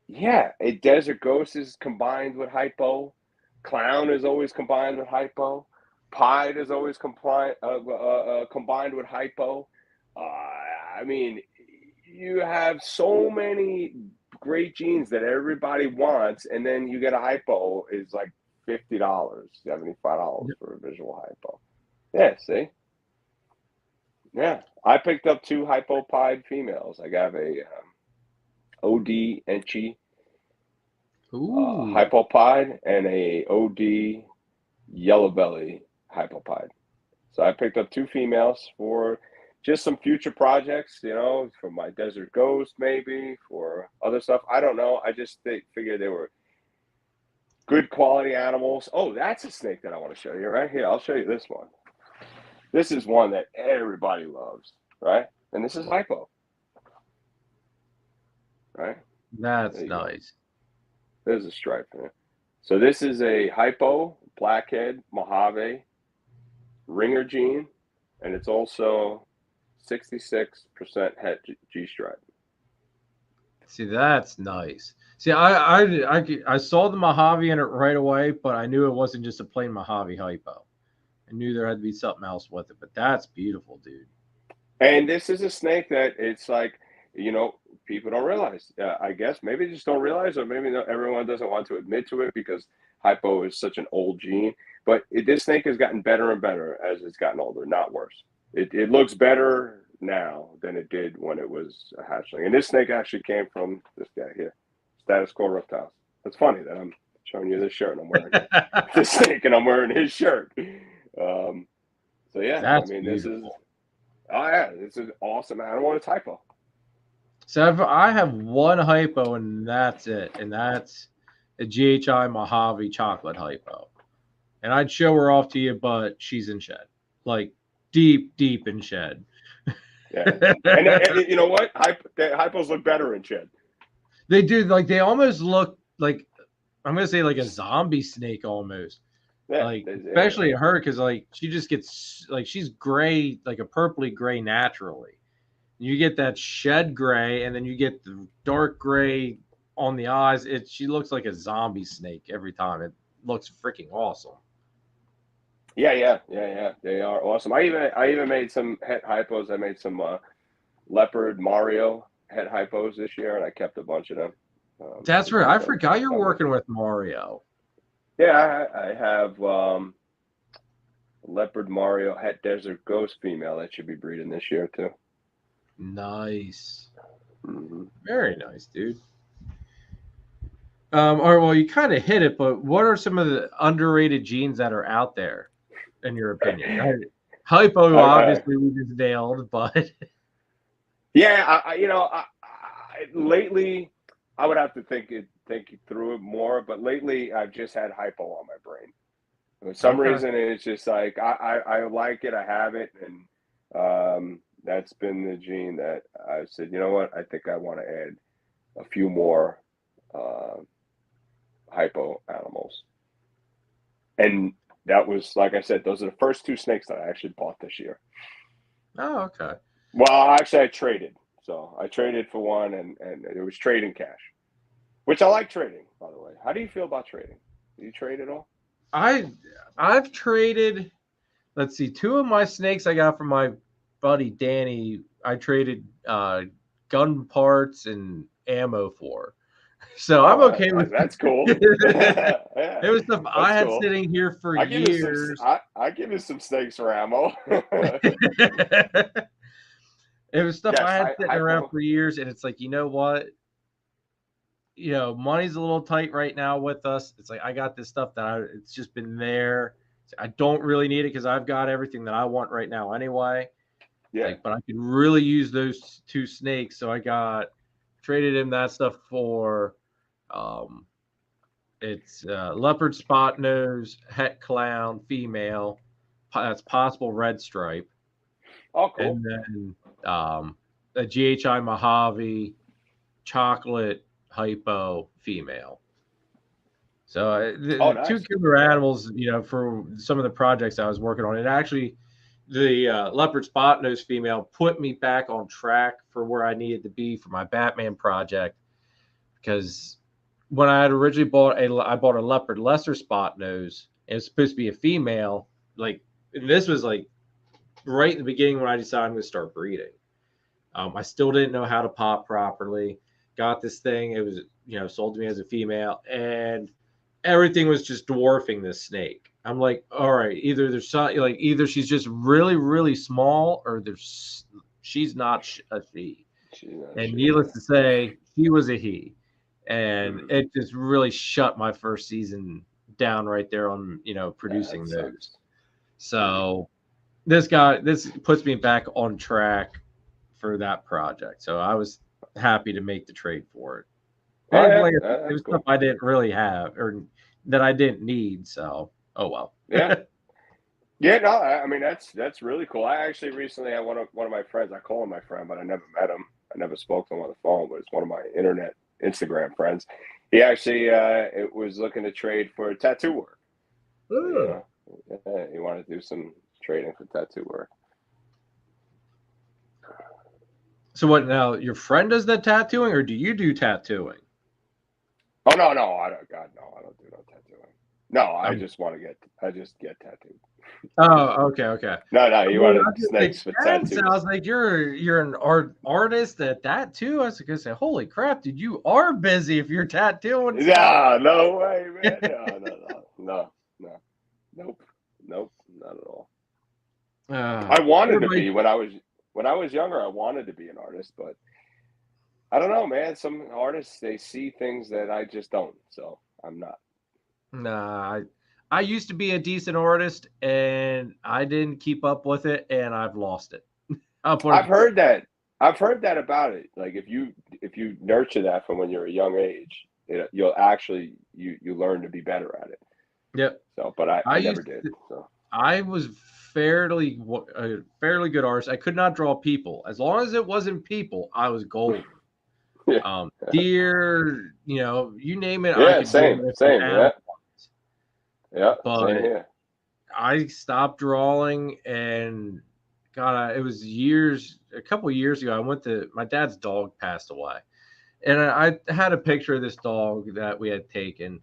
Yeah, a Desert Ghost is combined with hypo. Clown is always combined with hypo. Pied is always combined with hypo. I mean, you have so many great genes that everybody wants, and then you get a hypo is like $50, $75 for a visual hypo. Yeah, see? Yeah, I picked up 2 hypo-pied females. I got a OD Enchi hypopod and a OD yellow belly hypopod. So I picked up 2 females for just some future projects, for my Desert Ghost, maybe for other stuff. I don't know. I just figured they were good quality animals. Oh, that's a snake that I want to show you right here. I'll show you this one. This is one that everybody loves, right? And this is hypo, right? That's nice. Go. There's a stripe in it. So this is a hypo blackhead Mojave ringer gene, and it's also 66% het G-stripe. See, that's nice. See, I saw the Mojave in it right away, but I knew it wasn't just a plain Mojave hypo. I knew there had to be something else with it, but that's beautiful, dude. And this is a snake that it's like, you know, people don't realize. I guess maybe they just don't realize, or maybe everyone doesn't want to admit to it because hypo is such an old gene. But this snake has gotten better and better as it's gotten older, not worse. It looks better now than it did when it was a hatchling. And this snake actually came from this guy here, Status Quo Reptiles. It's funny that I'm showing you this shirt and I'm wearing this snake and I'm wearing his shirt. So yeah, that's I mean, beautiful. this is an awesome animal and it's hypo. So I have one hypo and that's it, and that's a GHI Mojave chocolate hypo. And I'd show her off to you, but she's in shed, like deep in shed. Yeah, and you know what? Hypos look better in shed. They do. Like they almost look like, I'm gonna say like a zombie snake almost. Yeah, like especially her, because like she just gets like she's gray, like a purpley gray naturally. You get that shed gray, and then you get the dark gray on the eyes. She looks like a zombie snake every time. It looks freaking awesome. Yeah. They are awesome. I even made some het hypos. I made some leopard Mario het hypos this year, and I kept a bunch of them. That's right. I forgot you're working with Mario. Yeah, I have leopard Mario het desert ghost female that should be breeding this year too. Nice. Mm-hmm. Very nice, dude. All right, well, you kind of hit it, but what are some of the underrated genes that are out there, in your opinion? Hypo, obviously, we just nailed, but yeah, lately, I would have to think through it more, but lately, I've just had hypo on my brain. For some reason, it's just like I like it, I have it, and that's been the gene that I said, you know what, I think I want to add a few more hypo animals. And that was, like I said, those are the first two snakes that I actually bought this year. Oh, okay. Well, actually, I traded. So I traded for one, and it was trading cash, which I like trading, by the way. How do you feel about trading? Do you trade at all? I've traded, let's see, two of my snakes I got from my buddy Danny. I traded gun parts and ammo for. So I'm okay with that's cool. Yeah, it was stuff I had sitting here for years. I give you some snakes for ammo. It was stuff I had sitting around for years, and it's like, you know what? You know, money's a little tight right now with us. It's like I got this stuff that it's just been there. I don't really need it because I've got everything that I want right now anyway. Yeah. Like, but I could really use those two snakes, so I traded him that stuff for it's leopard spot nose, het clown, female. That's possible red stripe. Oh, cool. And then a GHI Mojave chocolate hypo female. So nice. Two killer animals, you know, for some of the projects I was working on. And actually, the leopard spot nose female put me back on track for where I needed to be for my Batman project, because when I had originally I bought a leopard lesser spot nose. It was supposed to be a female. Like, this was like right in the beginning when I decided I'm going to start breeding. I still didn't know how to pop properly. Got this thing. It was, you know, sold to me as a female, and everything was just dwarfing this snake. I'm like, all right, either she's just really, really small, or she's not a she. And needless to say, she was a he. And it just really shut my first season down right there on, you know, producing those. So this puts me back on track for that project. So I was happy to make the trade for it. It was stuff I didn't really have or that I didn't need. So, oh well. Yeah. Yeah, no, I mean that's really cool. I actually recently had one of my friends. I call him my friend, but I never met him. I never spoke to him on the phone, but it's one of my Instagram friends. He actually it was looking to trade for tattoo work. Ooh. Yeah, he wanted to do some trading for tattoo work. So what now? Your friend does that tattooing, or do you do tattooing? Oh no, I don't. God, no, I don't do no tattooing. No, I just get tattooed. Oh, okay. No, you I wanted was just snakes for tattoos. Sounds like you're an artist at that too. I was gonna say, holy crap, dude, you are busy if you're tattooing stuff. No way, man. No. Nope, not at all. I wanted to be when I was younger. I wanted to be an artist, but I don't know, man. Some artists, they see things that I just don't, so I'm not. Nah, I used to be a decent artist, and I didn't keep up with it, and I've lost it. I've heard that. I've heard that about it. Like if you nurture that from when you're a young age, you'll actually you learn to be better at it. Yep. So, but I never did. So I was fairly good artist. I could not draw people. As long as it wasn't people, I was golden. Yeah. Deer, you name it. Yeah, I could same. Yeah, but same here. I stopped drawing, and God, it was a couple of years ago. I went to my dad's dog passed away, and I had a picture of this dog that we had taken.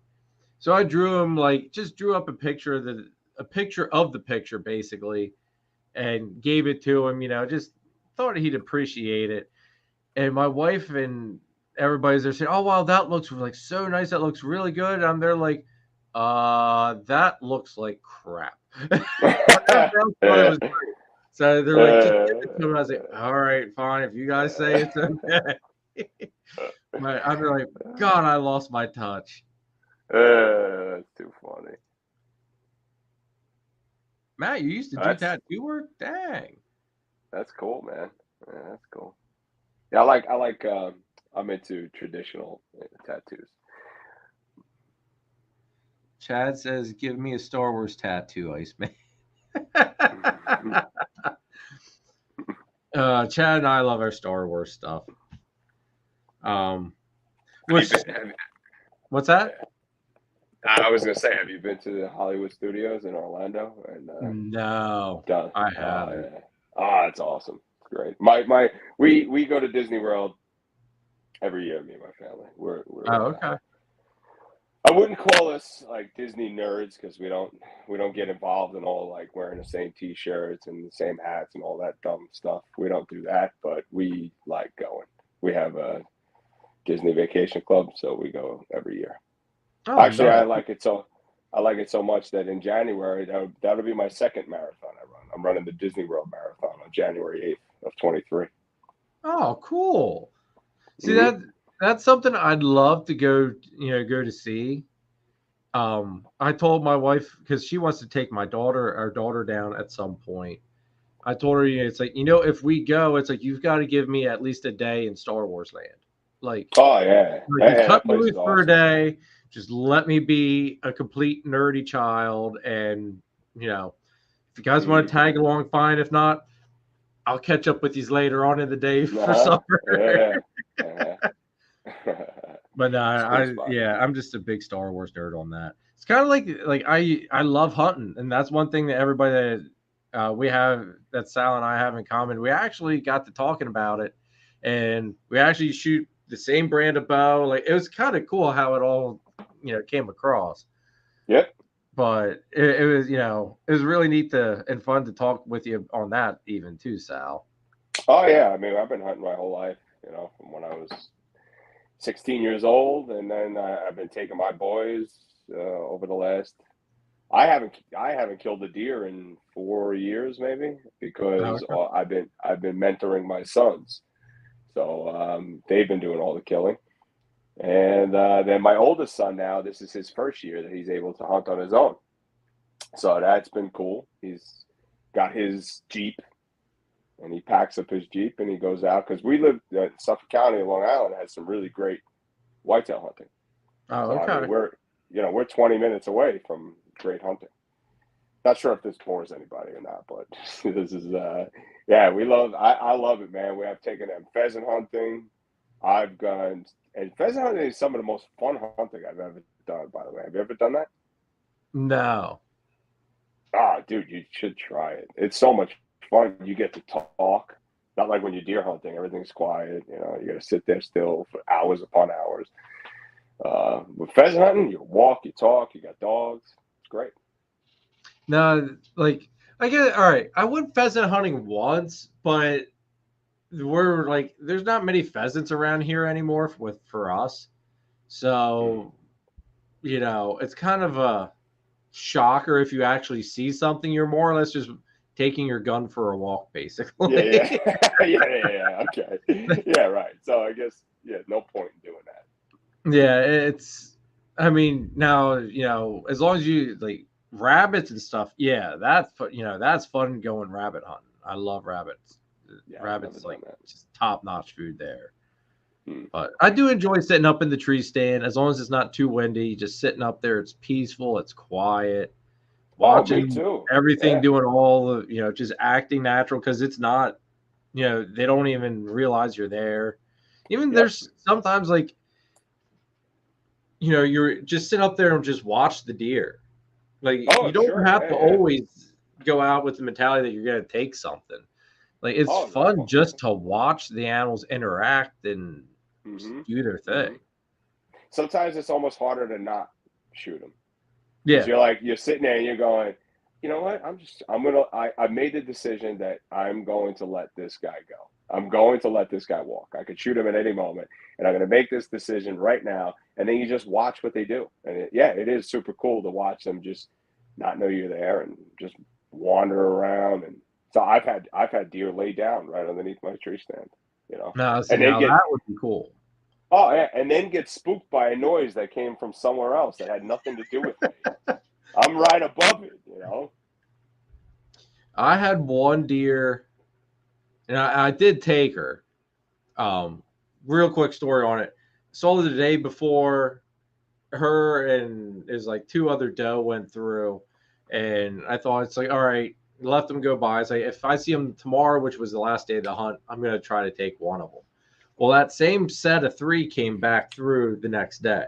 So I drew him, just drew up a picture of the picture basically, and gave it to him. Just thought he'd appreciate it. And my wife and everybody's there saying, "Oh wow, that looks like so nice. That looks really good." And I'm there like, that looks like crap. So they're like, just give it to him. I was like, all right, fine. If you guys say it's okay. But I'm like, God, I lost my touch. That's too funny. Matt, you used to do tattoo work? Dang. That's cool, man. Yeah, that's cool. Yeah, I like I'm into traditional tattoos. Chad says, give me a Star Wars tattoo, Iceman. Chad and I love our Star Wars stuff. What's that? I was gonna say, have you been to the Hollywood Studios in Orlando? And no, I haven't. Oh, it's awesome. It's great. We go to Disney World every year. Me and my family. We're okay. I wouldn't call us like Disney nerds because we don't get involved in all like wearing the same T-shirts and the same hats and all that dumb stuff. We don't do that, but we like going. We have a Disney Vacation Club, so we go every year. Oh, actually, nice. I like it so much that in January that'll be my second marathon I run. I'm running the Disney World Marathon on January 8th of 23. Oh, cool. See, that's something I'd love to go to see. I told my wife, because she wants to take our daughter down at some point. I told her, it's like, if we go, it's like, you've got to give me at least a day in Star Wars land. Like, oh yeah, cut me loose for a day. Just let me be a complete nerdy child, and if you guys want to tag along, fine. If not, I'll catch up with you later on in the day for supper. Yeah. But I'm just a big Star Wars nerd on that. It's kind of like I love hunting, and that's one thing that everybody that we have, that Sal and I have in common. We actually got to talking about it, and we actually shoot the same brand of bow. Like, it was kind of cool how it all came across. Yep. But it was it was really neat and fun to talk with you on that even too, Sal. Oh yeah, I mean, I've been hunting my whole life, from when I was 16 years old, and then I've been taking my boys over the last. I haven't killed a deer in 4 years maybe, because I've been mentoring my sons, so they've been doing all the killing, and then my oldest son, now this is his first year that he's able to hunt on his own, so that's been cool. He's got his Jeep. And he packs up his Jeep and he goes out, because we live in Suffolk County, Long Island, has some really great whitetail hunting. Oh, okay. I mean, we're 20 minutes away from great hunting. Not sure if this bores anybody or not, but this is I love it, man. We have taken them pheasant hunting. I've gone, and pheasant hunting is some of the most fun hunting I've ever done, by the way. Have you ever done that? No. Dude, you should try it. It's so much fun. You get to talk. Not like when you're deer hunting, everything's quiet. You got to sit there still for hours upon hours. With pheasant hunting, you walk, you talk, you got dogs. It's great. No, like I get it. All right, I went pheasant hunting once, but there's not many pheasants around here anymore for us. So, it's kind of a shocker if you actually see something. You're more or less just taking your gun for a walk, basically. Yeah. Okay. Yeah, right. So I guess, no point in doing that. Yeah, I mean, now, as long as you like rabbits and stuff, that's fun going rabbit hunting. I love rabbits. Yeah, Rabbits like just top-notch food there. But I do enjoy sitting up in the tree stand as long as it's not too windy. Just sitting up there, it's peaceful, it's quiet. Watching everything, doing all the, just acting natural because it's not, they don't even realize you're there. Even there's sometimes like, you're just sit up there and just watch the deer. Like you don't have to always go out with the mentality that you're going to take something. Like it's fun just to watch the animals interact and do their thing. Sometimes it's almost harder to not shoot them. Yeah, you're sitting there and you're going, you know what? I made the decision that I'm going to let this guy go. I'm going to let this guy walk. I could shoot him at any moment, and I'm going to make this decision right now. And then you just watch what they do, and it is super cool to watch them just not know you're there and just wander around. And so I've had deer lay down right underneath my tree stand, No, that would be cool. Oh yeah, and then get spooked by a noise that came from somewhere else that had nothing to do with me. I'm right above it, I had one deer, and I did take her. Real quick story on it. Saw her the day before. Her and is like two other doe went through, and I thought it's like, all right, let them go by. It's like if I see them tomorrow, which was the last day of the hunt, I'm gonna try to take one of them. Well, that same set of three came back through the next day,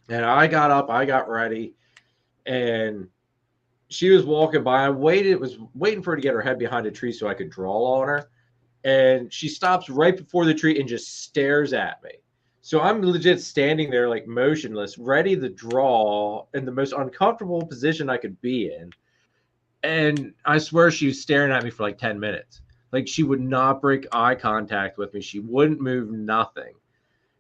and I got up, I got ready, and she was walking by. I was waiting for her to get her head behind a tree so I could draw on her, and she stops right before the tree and just stares at me. So I'm legit standing there like motionless, ready to draw in the most uncomfortable position I could be in. And I swear she was staring at me for like 10 minutes. Like she would not break eye contact with me. She wouldn't move, nothing.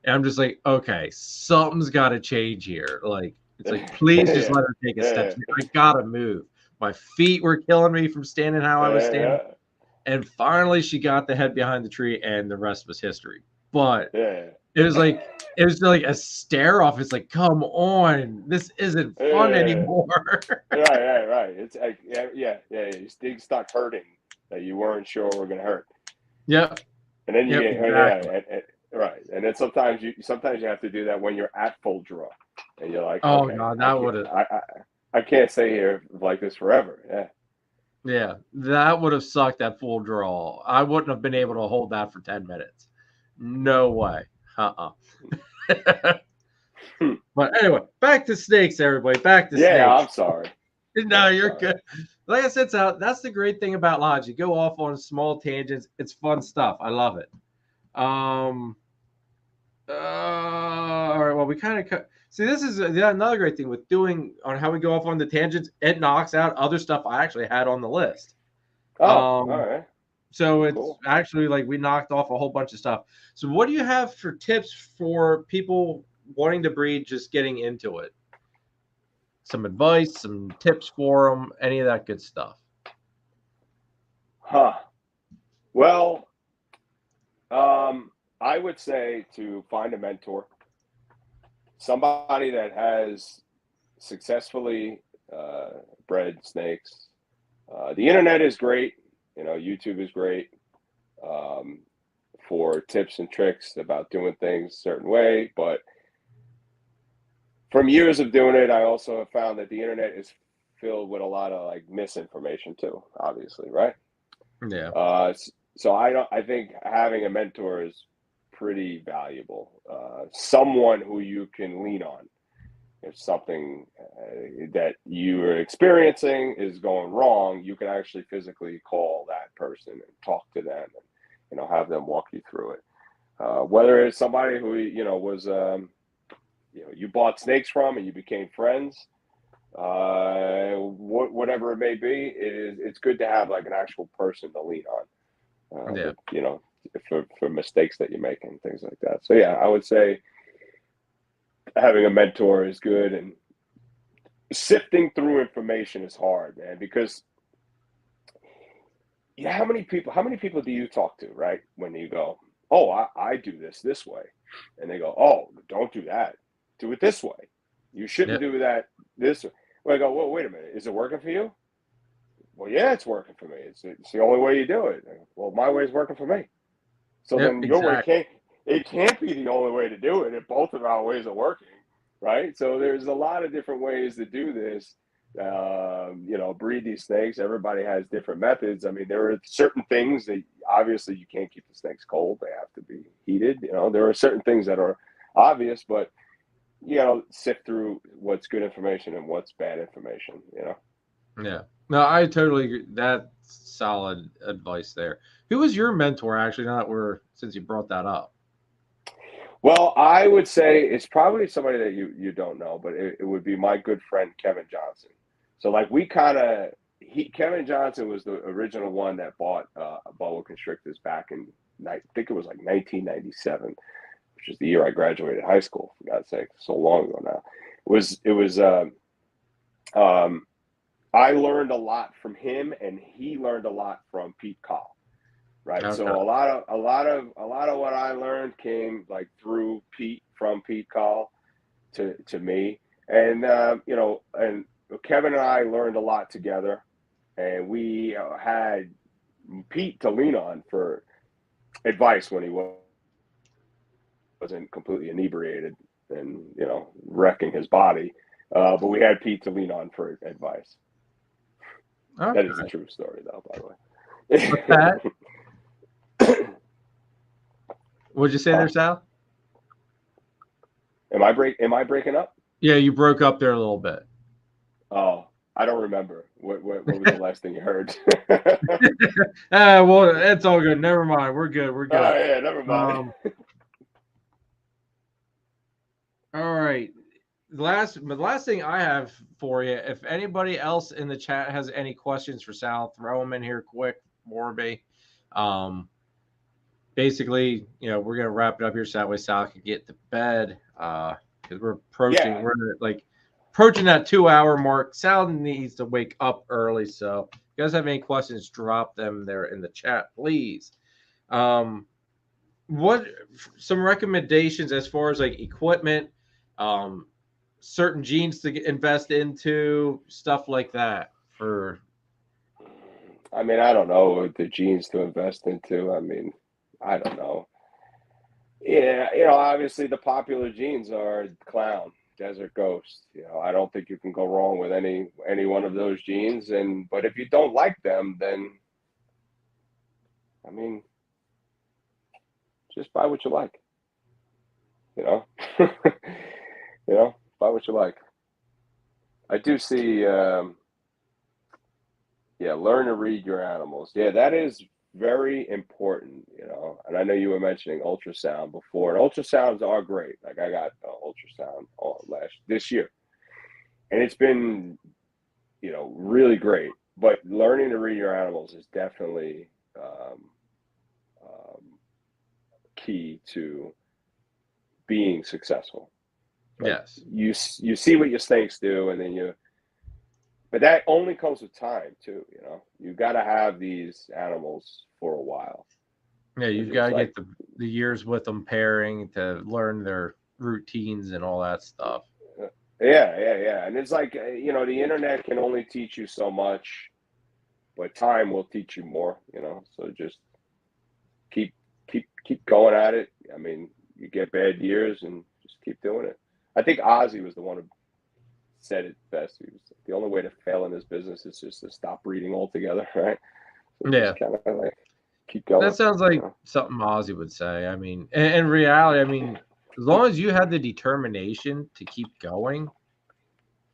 And I'm just like, okay, something's got to change here. Like, it's like, please just let her take a step. I got to move. My feet were killing me from standing how I was standing. And finally she got the head behind the tree and the rest was history. But it was like a stare off. It's like, come on, this isn't fun anymore. Right. It's like, you start hurting that you weren't sure were going to hurt. Yep. And then you get right. And then sometimes you have to do that when you're at full draw, and you're like, oh god, that would have. I can't stay here like this forever. Yeah, that would have sucked at full draw. I wouldn't have been able to hold that for 10 minutes. No way. But anyway, back to snakes, everybody. Back to snakes. Yeah, I'm sorry. No, you're good. Like I said, that's the great thing about Lodge. You go off on small tangents. It's fun stuff. I love it. All right. Well, we kind of see. This is another great thing with doing on how we go off on the tangents. It knocks out other stuff I actually had on the list. All right. So it's actually like we knocked off a whole bunch of stuff. So what do you have for tips for people wanting to breed, just getting into it? Some advice, some tips for them, any of that good stuff. Well, I would say to find a mentor, somebody that has successfully bred snakes. The internet is great. YouTube is great for tips and tricks about doing things a certain way, but from years of doing it, I also have found that the internet is filled with a lot of like misinformation too, obviously, right? Yeah. So I think having a mentor is pretty valuable. Someone who you can lean on if something that you are experiencing is going wrong. You can actually physically call that person and talk to them, and have them walk you through it. Whether it's somebody who was you bought snakes from and you became friends, whatever it may be, it's good to have like an actual person to lean on. For mistakes that you make and things like that. So yeah, I would say having a mentor is good, and sifting through information is hard, man, because how many people do you talk to, right? When you go, oh, I do this way, and they go, oh, don't do that, do it this way, you shouldn't do that this way. Well, I go, well, wait a minute, is it working for you? Well, yeah, it's working for me. It's the only way you do it. Well, my way is working for me. So then your way can't be the only way to do it if both of our ways are working, right? So there's a lot of different ways to do this. Breed these snakes. Everybody has different methods. I mean, there are certain things that obviously you can't keep the snakes cold. They have to be heated. There are certain things that are obvious, but sift through what's good information and what's bad information. Yeah. No, I totally agree. That's solid advice there. Who was your mentor, actually, since you brought that up? Well, I would say it's probably somebody that you don't know, but it would be my good friend, Kevin Johnson. So like Kevin Johnson was the original one that bought boa constrictors back in, I think it was like 1997, which is the year I graduated high school, for God's sake, so long ago now. I learned a lot from him, and he learned a lot from Pete Call, right? Okay. So a lot of what I learned came like through from Pete Call to me, and and Kevin and I learned a lot together, and we had Pete to lean on for advice when he wasn't completely inebriated and wrecking his body, but we had Pete to lean on for advice. Okay. That is a true story, though, by the way. What's that? What'd you say there, Sal? Am I breaking up? Yeah, you broke up there a little bit. Oh, I don't remember. What was the last thing you heard? Well, it's all good. Never mind. We're good. We're good. Oh, yeah, never mind. All right. The last thing I have for you, if anybody else in the chat has any questions for Sal, throw them in here quick, Morby. Basically, we're gonna wrap it up here so that way Sal can get to bed. Because we're approaching approaching that 2-hour mark. Sal needs to wake up early. So if you guys have any questions, drop them there in the chat, please. What some recommendations as far as like equipment, certain genes to invest into, stuff like that for? I mean, I don't know the genes to invest into. I mean, I don't know. Yeah, obviously the popular genes are clown, desert ghost. I don't think you can go wrong with any one of those genes. But if you don't like them, then I mean, just buy what you like. Buy what you like. I do see. Learn to read your animals. Yeah, that is very important, and I know you were mentioning ultrasound before, and ultrasounds are great. Like I got ultrasound this year, and it's been really great, but learning to read your animals is definitely key to being successful. Yes, you see what your snakes do, and then but that only comes with time too. You got to have these animals for a while. Yeah, you've got to get the years with them pairing to learn their routines and all that stuff. Yeah. And it's like, the internet can only teach you so much, but time will teach you more, so just keep going at it. I mean, you get bad years and just keep doing it. I think Ozzy was the one who said it best. He was the only way to fail in this business is just to stop breeding altogether, right? So Yeah. just kind of like keep going. That sounds like something Ozzy would say. I mean, in reality, I mean, as long as you have the determination to keep going,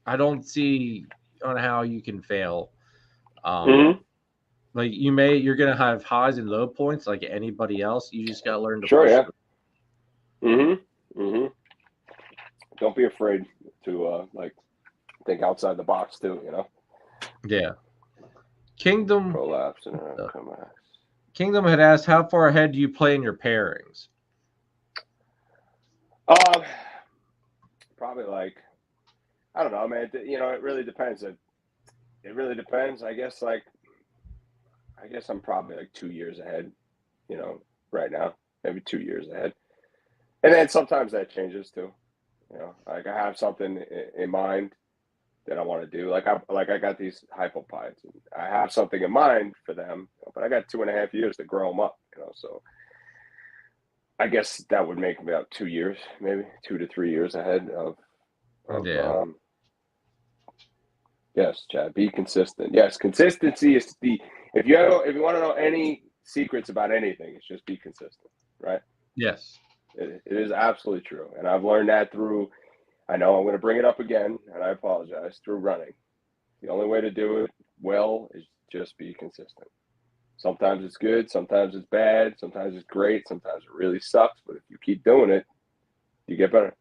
I don't see on how you can fail. Like you're gonna have highs and low points like anybody else. You just gotta learn to push through. Don't be afraid to like think outside the box too, you know. Yeah. Kingdom prolapse and Kingdom had asked, how far ahead do you play in your pairings? Probably like, I don't know, man. You know, it really depends. It really depends. I guess I'm probably like 2 years ahead, you know, right now, maybe 2 years ahead. And then sometimes that changes too. You know, like I have something in mind that I want to do. Like I got these hypopytes. And I have something in mind for them, but I got 2.5 years to grow them up, you know. So I guess that would make about 2 years, maybe 2 to 3 years ahead of yes, Chad, be consistent. Yes, consistency is the if you want to know any secrets about anything, it's just be consistent, right? Yes. It is absolutely true. And I've learned that through, I know I'm going to bring it up again, and I apologize, through running. The only way to do it well is just be consistent. Sometimes it's good, sometimes it's bad, sometimes it's great, sometimes it really sucks. But if you keep doing it, you get better.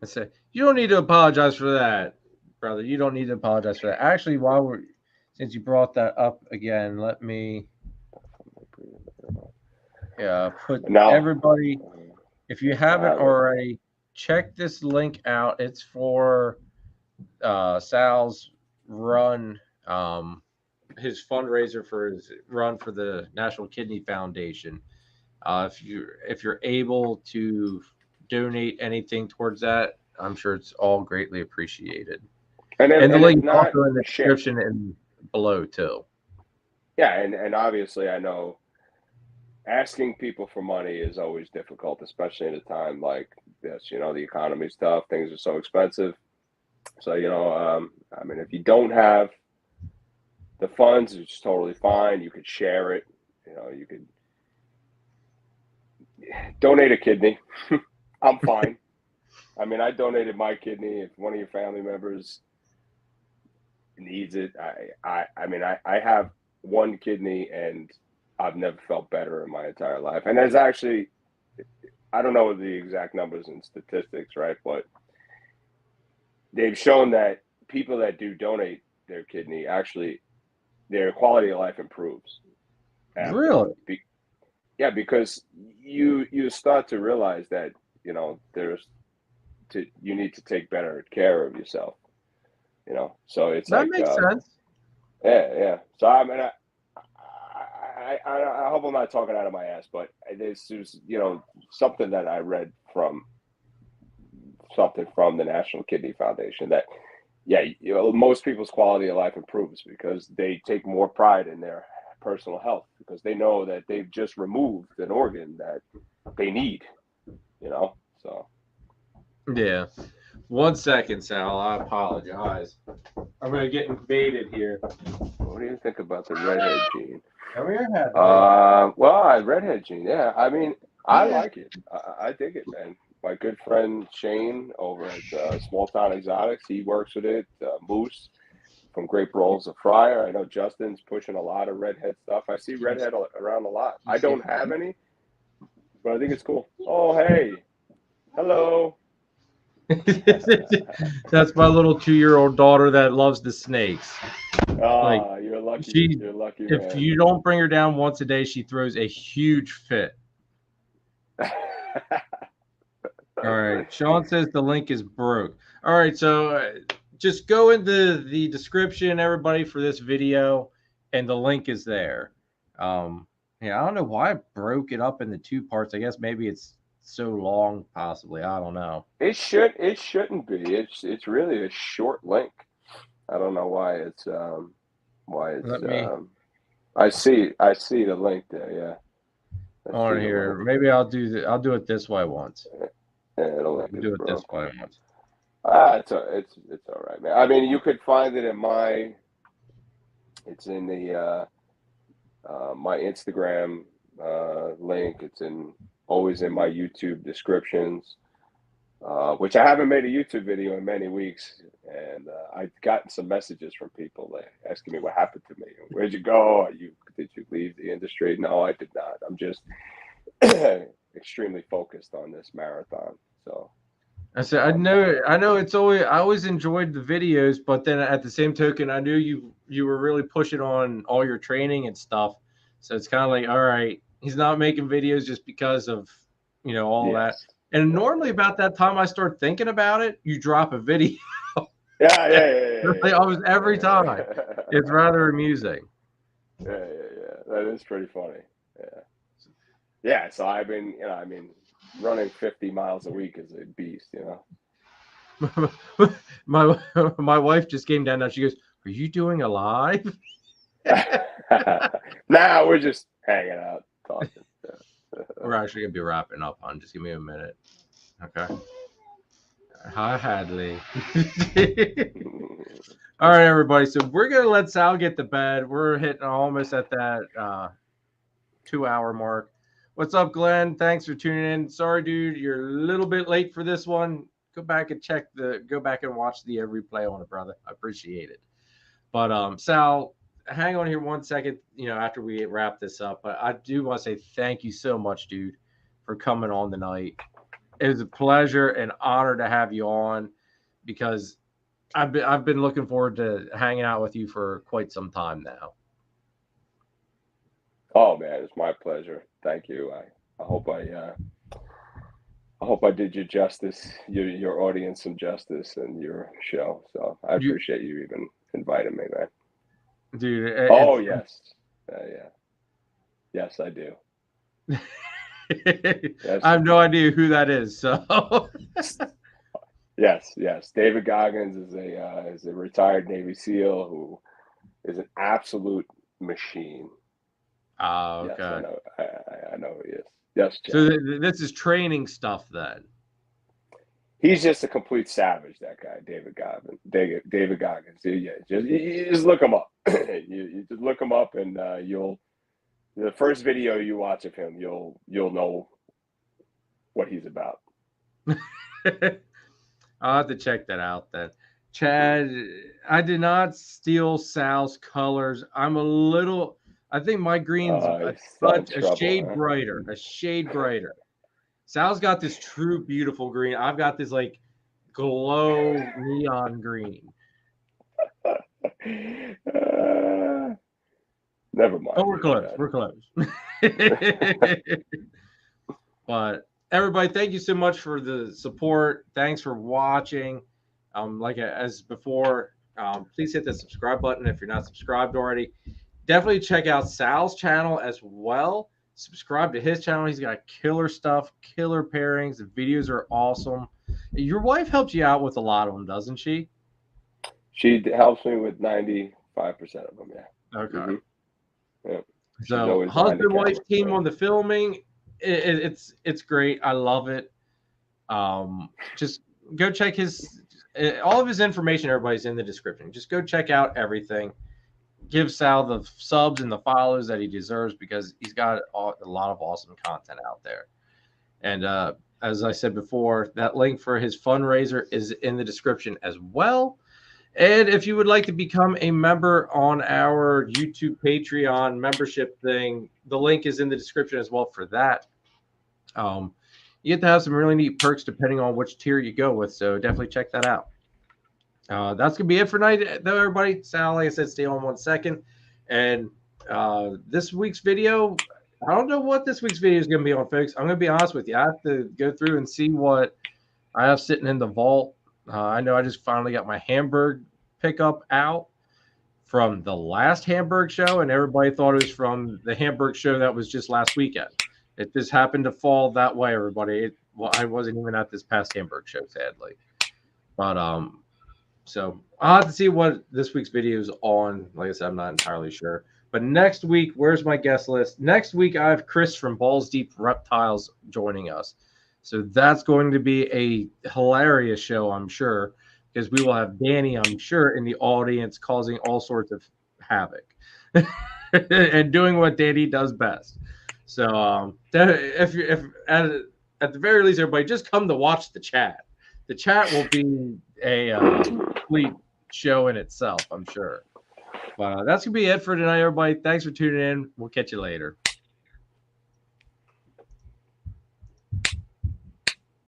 I say, you don't need to apologize for that, brother. You don't need to apologize for that. Actually, since you brought that up again, let me put everybody, if you haven't already, check this link out. It's for Sal's run, his fundraiser for his run for the National Kidney Foundation. If you're able to donate anything towards that, I'm sure it's all greatly appreciated. And the link is also in the description and below too. Yeah, and obviously I know asking people for money is always difficult, especially in a time like this. You know, the economy's tough, things are so expensive. So, you know, I mean, if you don't have the funds, it's totally fine. You could share it. You know, you could donate a kidney. I'm fine. I mean, I donated my kidney. If one of your family members needs it, I mean, I have one kidney and I've never felt better in my entire life. And there's actually, I don't know the exact numbers and statistics, right? But they've shown that people that do donate their kidney, actually, their quality of life improves. Really? Yeah, because you start to realize that, you know, you need to take better care of yourself, you know. So it's that makes sense. Yeah. So I mean, I hope I'm not talking out of my ass, but this is, you know, something that I read from the National Kidney Foundation that, yeah, you know, most people's quality of life improves because they take more pride in their personal health because they know that they've just removed an organ that they need, you know. So yeah. 1 second, Sal. I apologize. I'm gonna get invaded here. What do you think about the redhead gene? Come here, Heather. Well, redhead gene. Yeah, I mean, I like it. I dig it, man. My good friend Shane over at Small Town Exotics, he works with it. Moose from Great Rolls of Fryer. I know Justin's pushing a lot of redhead stuff. I see redhead around a lot. I don't have any, but I think it's cool. Oh, hey. Hello. That's my little 2-year-old daughter that loves the snakes. Oh, you're lucky. You're lucky, man. If you don't bring her down once a day, she throws a huge fit. All right. Sean says the link is broke. All right. So just go into the description, everybody, for this video, and the link is there. Yeah, I don't know why I broke it up into 2 parts. I guess maybe it's so long, possibly. I don't know. It shouldn't be. It's really a short link. I don't know why it's I see the link there, yeah. On here. Maybe I'll do it this way once. Yeah, the link is Do it this broke. way. It's all right, man. I mean, you could find it in my. It's in the my Instagram link. It's always in my YouTube descriptions. Which I haven't made a YouTube video in many weeks, and I've gotten some messages from people asking me what happened to me. Where'd you go? Did you leave the industry? No, I did not. I'm just extremely focused on this marathon. So I said, I know it's always, I always enjoyed the videos, but then at the same token, I knew you were really pushing on all your training and stuff. So it's kind of like, all right, he's not making videos just because of, all that. And normally about that time I start thinking about it, you drop a video. Yeah. Almost every time. It's rather amusing. Yeah. That is pretty funny. Yeah. So I've been, running 50 miles a week is a beast, My wife just came down now. She goes, "Are you doing a live?" Nah, we're just hanging out, talking. We're actually gonna be wrapping up, hon. Just give me a minute. Okay. Hi, Hadley. All right, everybody. So we're gonna let Sal get to bed. We're hitting almost at that 2-hour mark. What's up, Glenn? Thanks for tuning in. Sorry, dude, you're a little bit late for this one. Go back and watch the replay on it, brother. I appreciate it. But Sal, hang on here 1 second, after we wrap this up. But I do want to say thank you so much, dude, for coming on tonight. It was a pleasure and honor to have you on, because I've been looking forward to hanging out with you for quite some time now. Oh man, it's my pleasure. Thank you. I hope I did you justice, your audience some justice, and your show. So I appreciate you even inviting me, man. Dude. Oh yes, yeah. Yes, I do. Yes. I have no idea who that is. So. Yes. David Goggins is a retired Navy SEAL who is an absolute machine. Oh, okay. Yes, I know who he is. Yes, Chad. So this is training stuff then. He's just a complete savage, that guy, David Goggins. David Goggins. Yeah, you just look him up. you just look him up, and the first video you watch of him, you'll know what he's about. I'll have to check that out then. Chad, I did not steal Sal's colors. I think my green's a shade brighter. A shade brighter. Sal's got this true beautiful green. I've got this like glow neon green. Never mind. Oh, we're close. We're close. But everybody, thank you so much for the support. Thanks for watching. As before, please hit the subscribe button if you're not subscribed already. Definitely check out Sal's channel as well. Subscribe to his channel. He's got killer stuff, killer pairings. The videos are awesome. Your wife helps you out with a lot of them, doesn't she? She helps me with 95% of them, yeah. Okay. Mm-hmm. Yeah. So husband-wife team on the filming. It's great. I love it. Just go check all of his information. Everybody's in the description. Just go check out everything. Give Sal the subs and the follows that he deserves, because he's got a lot of awesome content out there. And as I said before, that link for his fundraiser is in the description as well. And if you would like to become a member on our YouTube Patreon membership thing, the link is in the description as well for that. You get to have some really neat perks depending on which tier you go with. So definitely check that out. That's going to be it for tonight, though, everybody. Sal, like I said, stay on 1 second. And this week's video, I don't know what this week's video is going to be on, folks. I'm going to be honest with you. I have to go through and see what I have sitting in the vault. I know I just finally got my Hamburg pickup out from the last Hamburg show, and everybody thought it was from the Hamburg show that was just last weekend. It just happened to fall that way, everybody. I wasn't even at this past Hamburg show, sadly. But so I'll have to see what this week's video is on. Like I said, I'm not entirely sure. But next week, where's my guest list? Next week, I have Chris from Balls Deep Reptiles joining us. So that's going to be a hilarious show, I'm sure, because we will have Danny, I'm sure, in the audience causing all sorts of havoc and doing what Danny does best. So if at the very least, everybody just come to watch the chat. The chat will be a complete show in itself, I'm sure. But that's gonna be it for tonight, everybody. Thanks for tuning in. We'll catch you later.